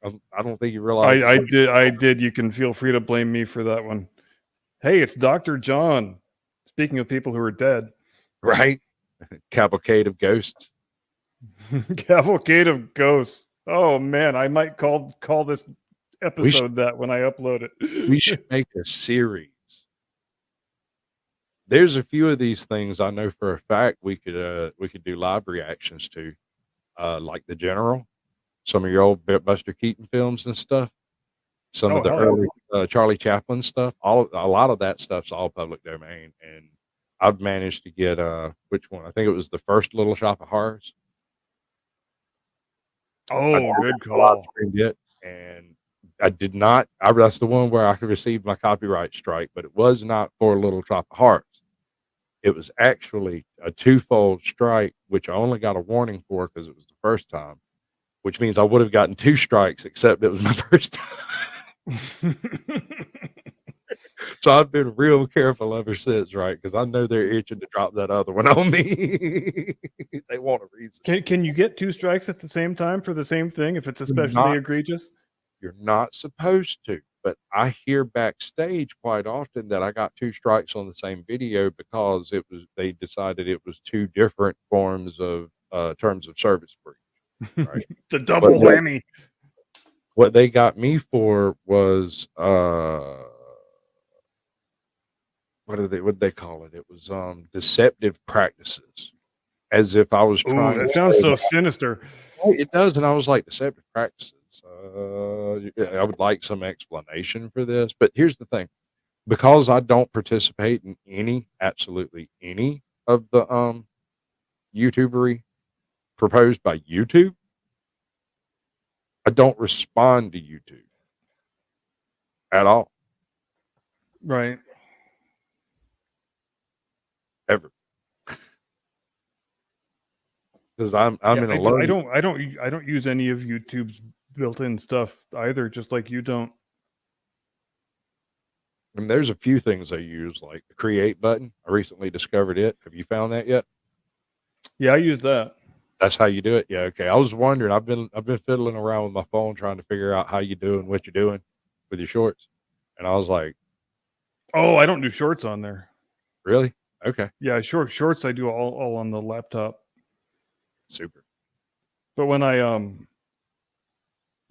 he realizes. I did. You can feel free to blame me for that one. Hey, it's Dr. John. Speaking of people who are dead. Right? Cavalcade of ghosts. Cavalcade of Ghosts. Oh man, I might call this episode that when I upload it. We should make a series. There's a few of these things I know for a fact we could do live reactions to, like The General, some of your old Buster Keaton films and stuff, some Oh, of the hell yeah. early Charlie Chaplin stuff. A lot of that stuff's all public domain, and I've managed to get which one? I think it was the first Little Shop of Horrors. Oh, good call. Streamed it, and I did not. That's the one where I could receive my copyright strike, but it was not for Little Shop of Horrors. It was actually a twofold strike, which I only got a warning for because it was the first time, which means I would have gotten 2 strikes, except it was my first time. So I've been real careful ever since, right? Because I know they're itching to drop that other one on me. They want a reason. Can you get 2 strikes at the same time for the same thing if it's especially egregious? You're not supposed to, but I hear backstage quite often that I got 2 strikes on the same video because they decided it was 2 different forms of terms of service breach. Right? The double whammy. What they got me for was what they call it? It was deceptive practices, as if I was trying. That sounds so sinister. It does, and I was like, deceptive practices. I would like some explanation for this, but here's the thing: because I don't participate in absolutely any of the YouTubery proposed by YouTube, I don't respond to YouTube at all. Right. Ever. Because I'm in a low. I don't use any of YouTube's built-in stuff either, just like you don't. And there's a few things I use, like the create button. I recently discovered it. Have you found that yet? Yeah, I use that. That's how you do it. Yeah, okay. I was wondering. I've been fiddling around with my phone trying to figure out how you do and what you're doing with your shorts, and I was like, "Oh, I don't do shorts on there." Really? Okay. Yeah, shorts I do all on the laptop. Super. But when I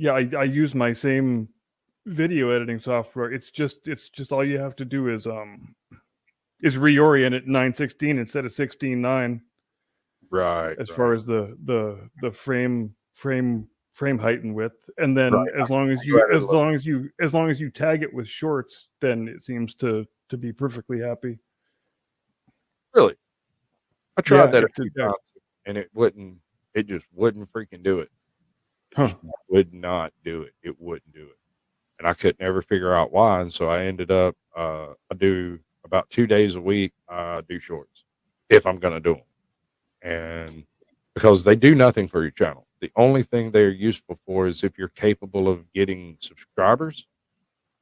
I use my same video editing software. It's just all you have to do is reorient it 9:16 instead of 16:9. Right. As far as the frame height and width, and then as long as you tag it with shorts, then it seems to be perfectly happy. Really? I tried that a few times, and it just wouldn't freaking do it. Just would not do it. It wouldn't do it. And I couldn't ever figure out why. And so I ended up, I do about 2 days a week, do shorts if I'm going to do them. And because they do nothing for your channel. The only thing they're useful for is if you're capable of getting subscribers,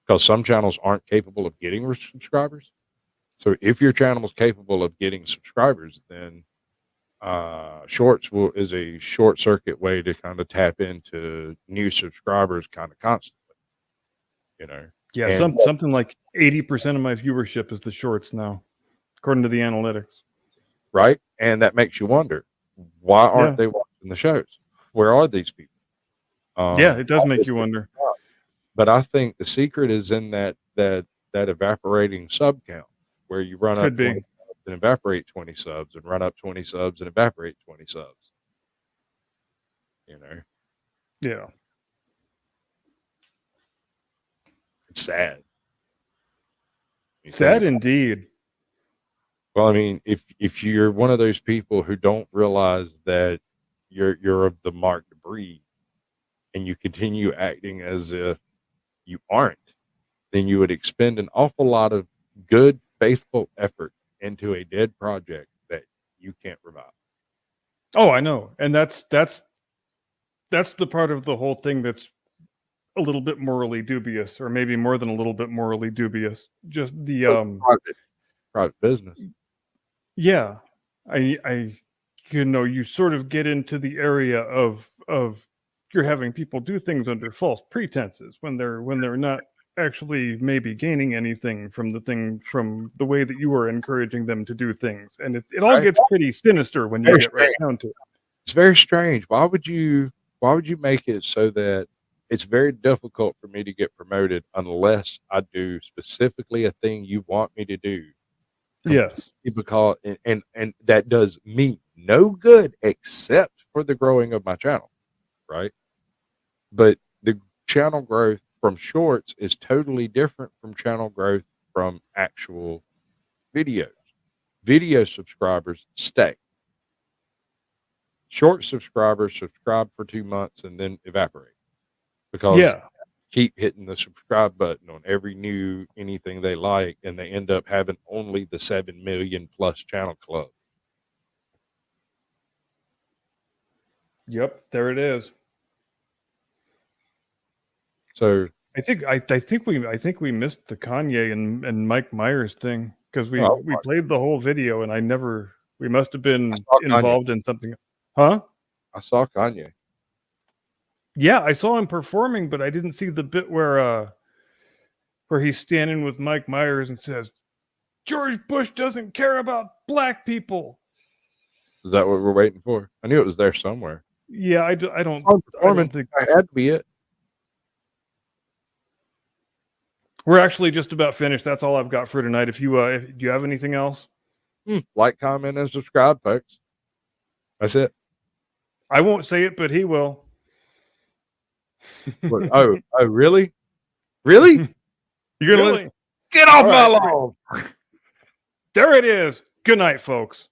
because some channels aren't capable of getting subscribers. So if your channel is capable of getting subscribers, then shorts is a short circuit way to kind of tap into new subscribers kind of constantly. Yeah, and something like 80% of my viewership is the shorts now, according to the analytics. Right, and that makes you wonder, why aren't they watching the shows? Where are these people? Yeah, it does make you wonder. But I think the secret is in that evaporating sub count, where you run up 20 subs and evaporate 20 subs, and run up 20 subs and evaporate 20 subs. Yeah. It's sad. Sad indeed. Well, I mean, if you're one of those people who don't realize that you're of the marked breed, and you continue acting as if you aren't, then you would expend an awful lot of good, faithful effort into a dead project that you can't revive. Oh, I know, and that's the part of the whole thing that's a little bit morally dubious, or maybe more than a little bit morally dubious. Just the private business. Yeah, I you sort of get into the area of you're having people do things under false pretenses when they're not actually maybe gaining anything from the way that you are encouraging them to do things, and it all Right? gets pretty sinister when you Very get right strange. down to it. It's very strange. Why would you make it so that it's very difficult for me to get promoted unless I do specifically a thing you want me to do completely Yes. because and that does me no good except for the growing of my channel, right? But the channel growth from shorts is totally different from channel growth from actual videos. Video subscribers stay. Short subscribers subscribe for 2 months and then evaporate because Yeah. keep hitting the subscribe button on every new anything they like, and they end up having only the 7 million plus channel club. Yep. There it is. So I think we missed the Kanye and Mike Myers thing because oh, we played the whole video and we must have been saw Kanye. involved in something. Huh? I saw Kanye. Yeah, I saw him performing, but I didn't see the bit where he's standing with Mike Myers and says, "George Bush doesn't care about black people." Is that what we're waiting for? I knew it was there somewhere. Yeah, I Fun I don't performance. think That had to be it. we're actually just about finished. That's all I've got for tonight. If do you have anything else? Like, comment, and subscribe, folks. That's it. I won't say it, but he will. Oh, really? Really? You're gonna Really? get off All my right. lawn? There it is. Good night, folks.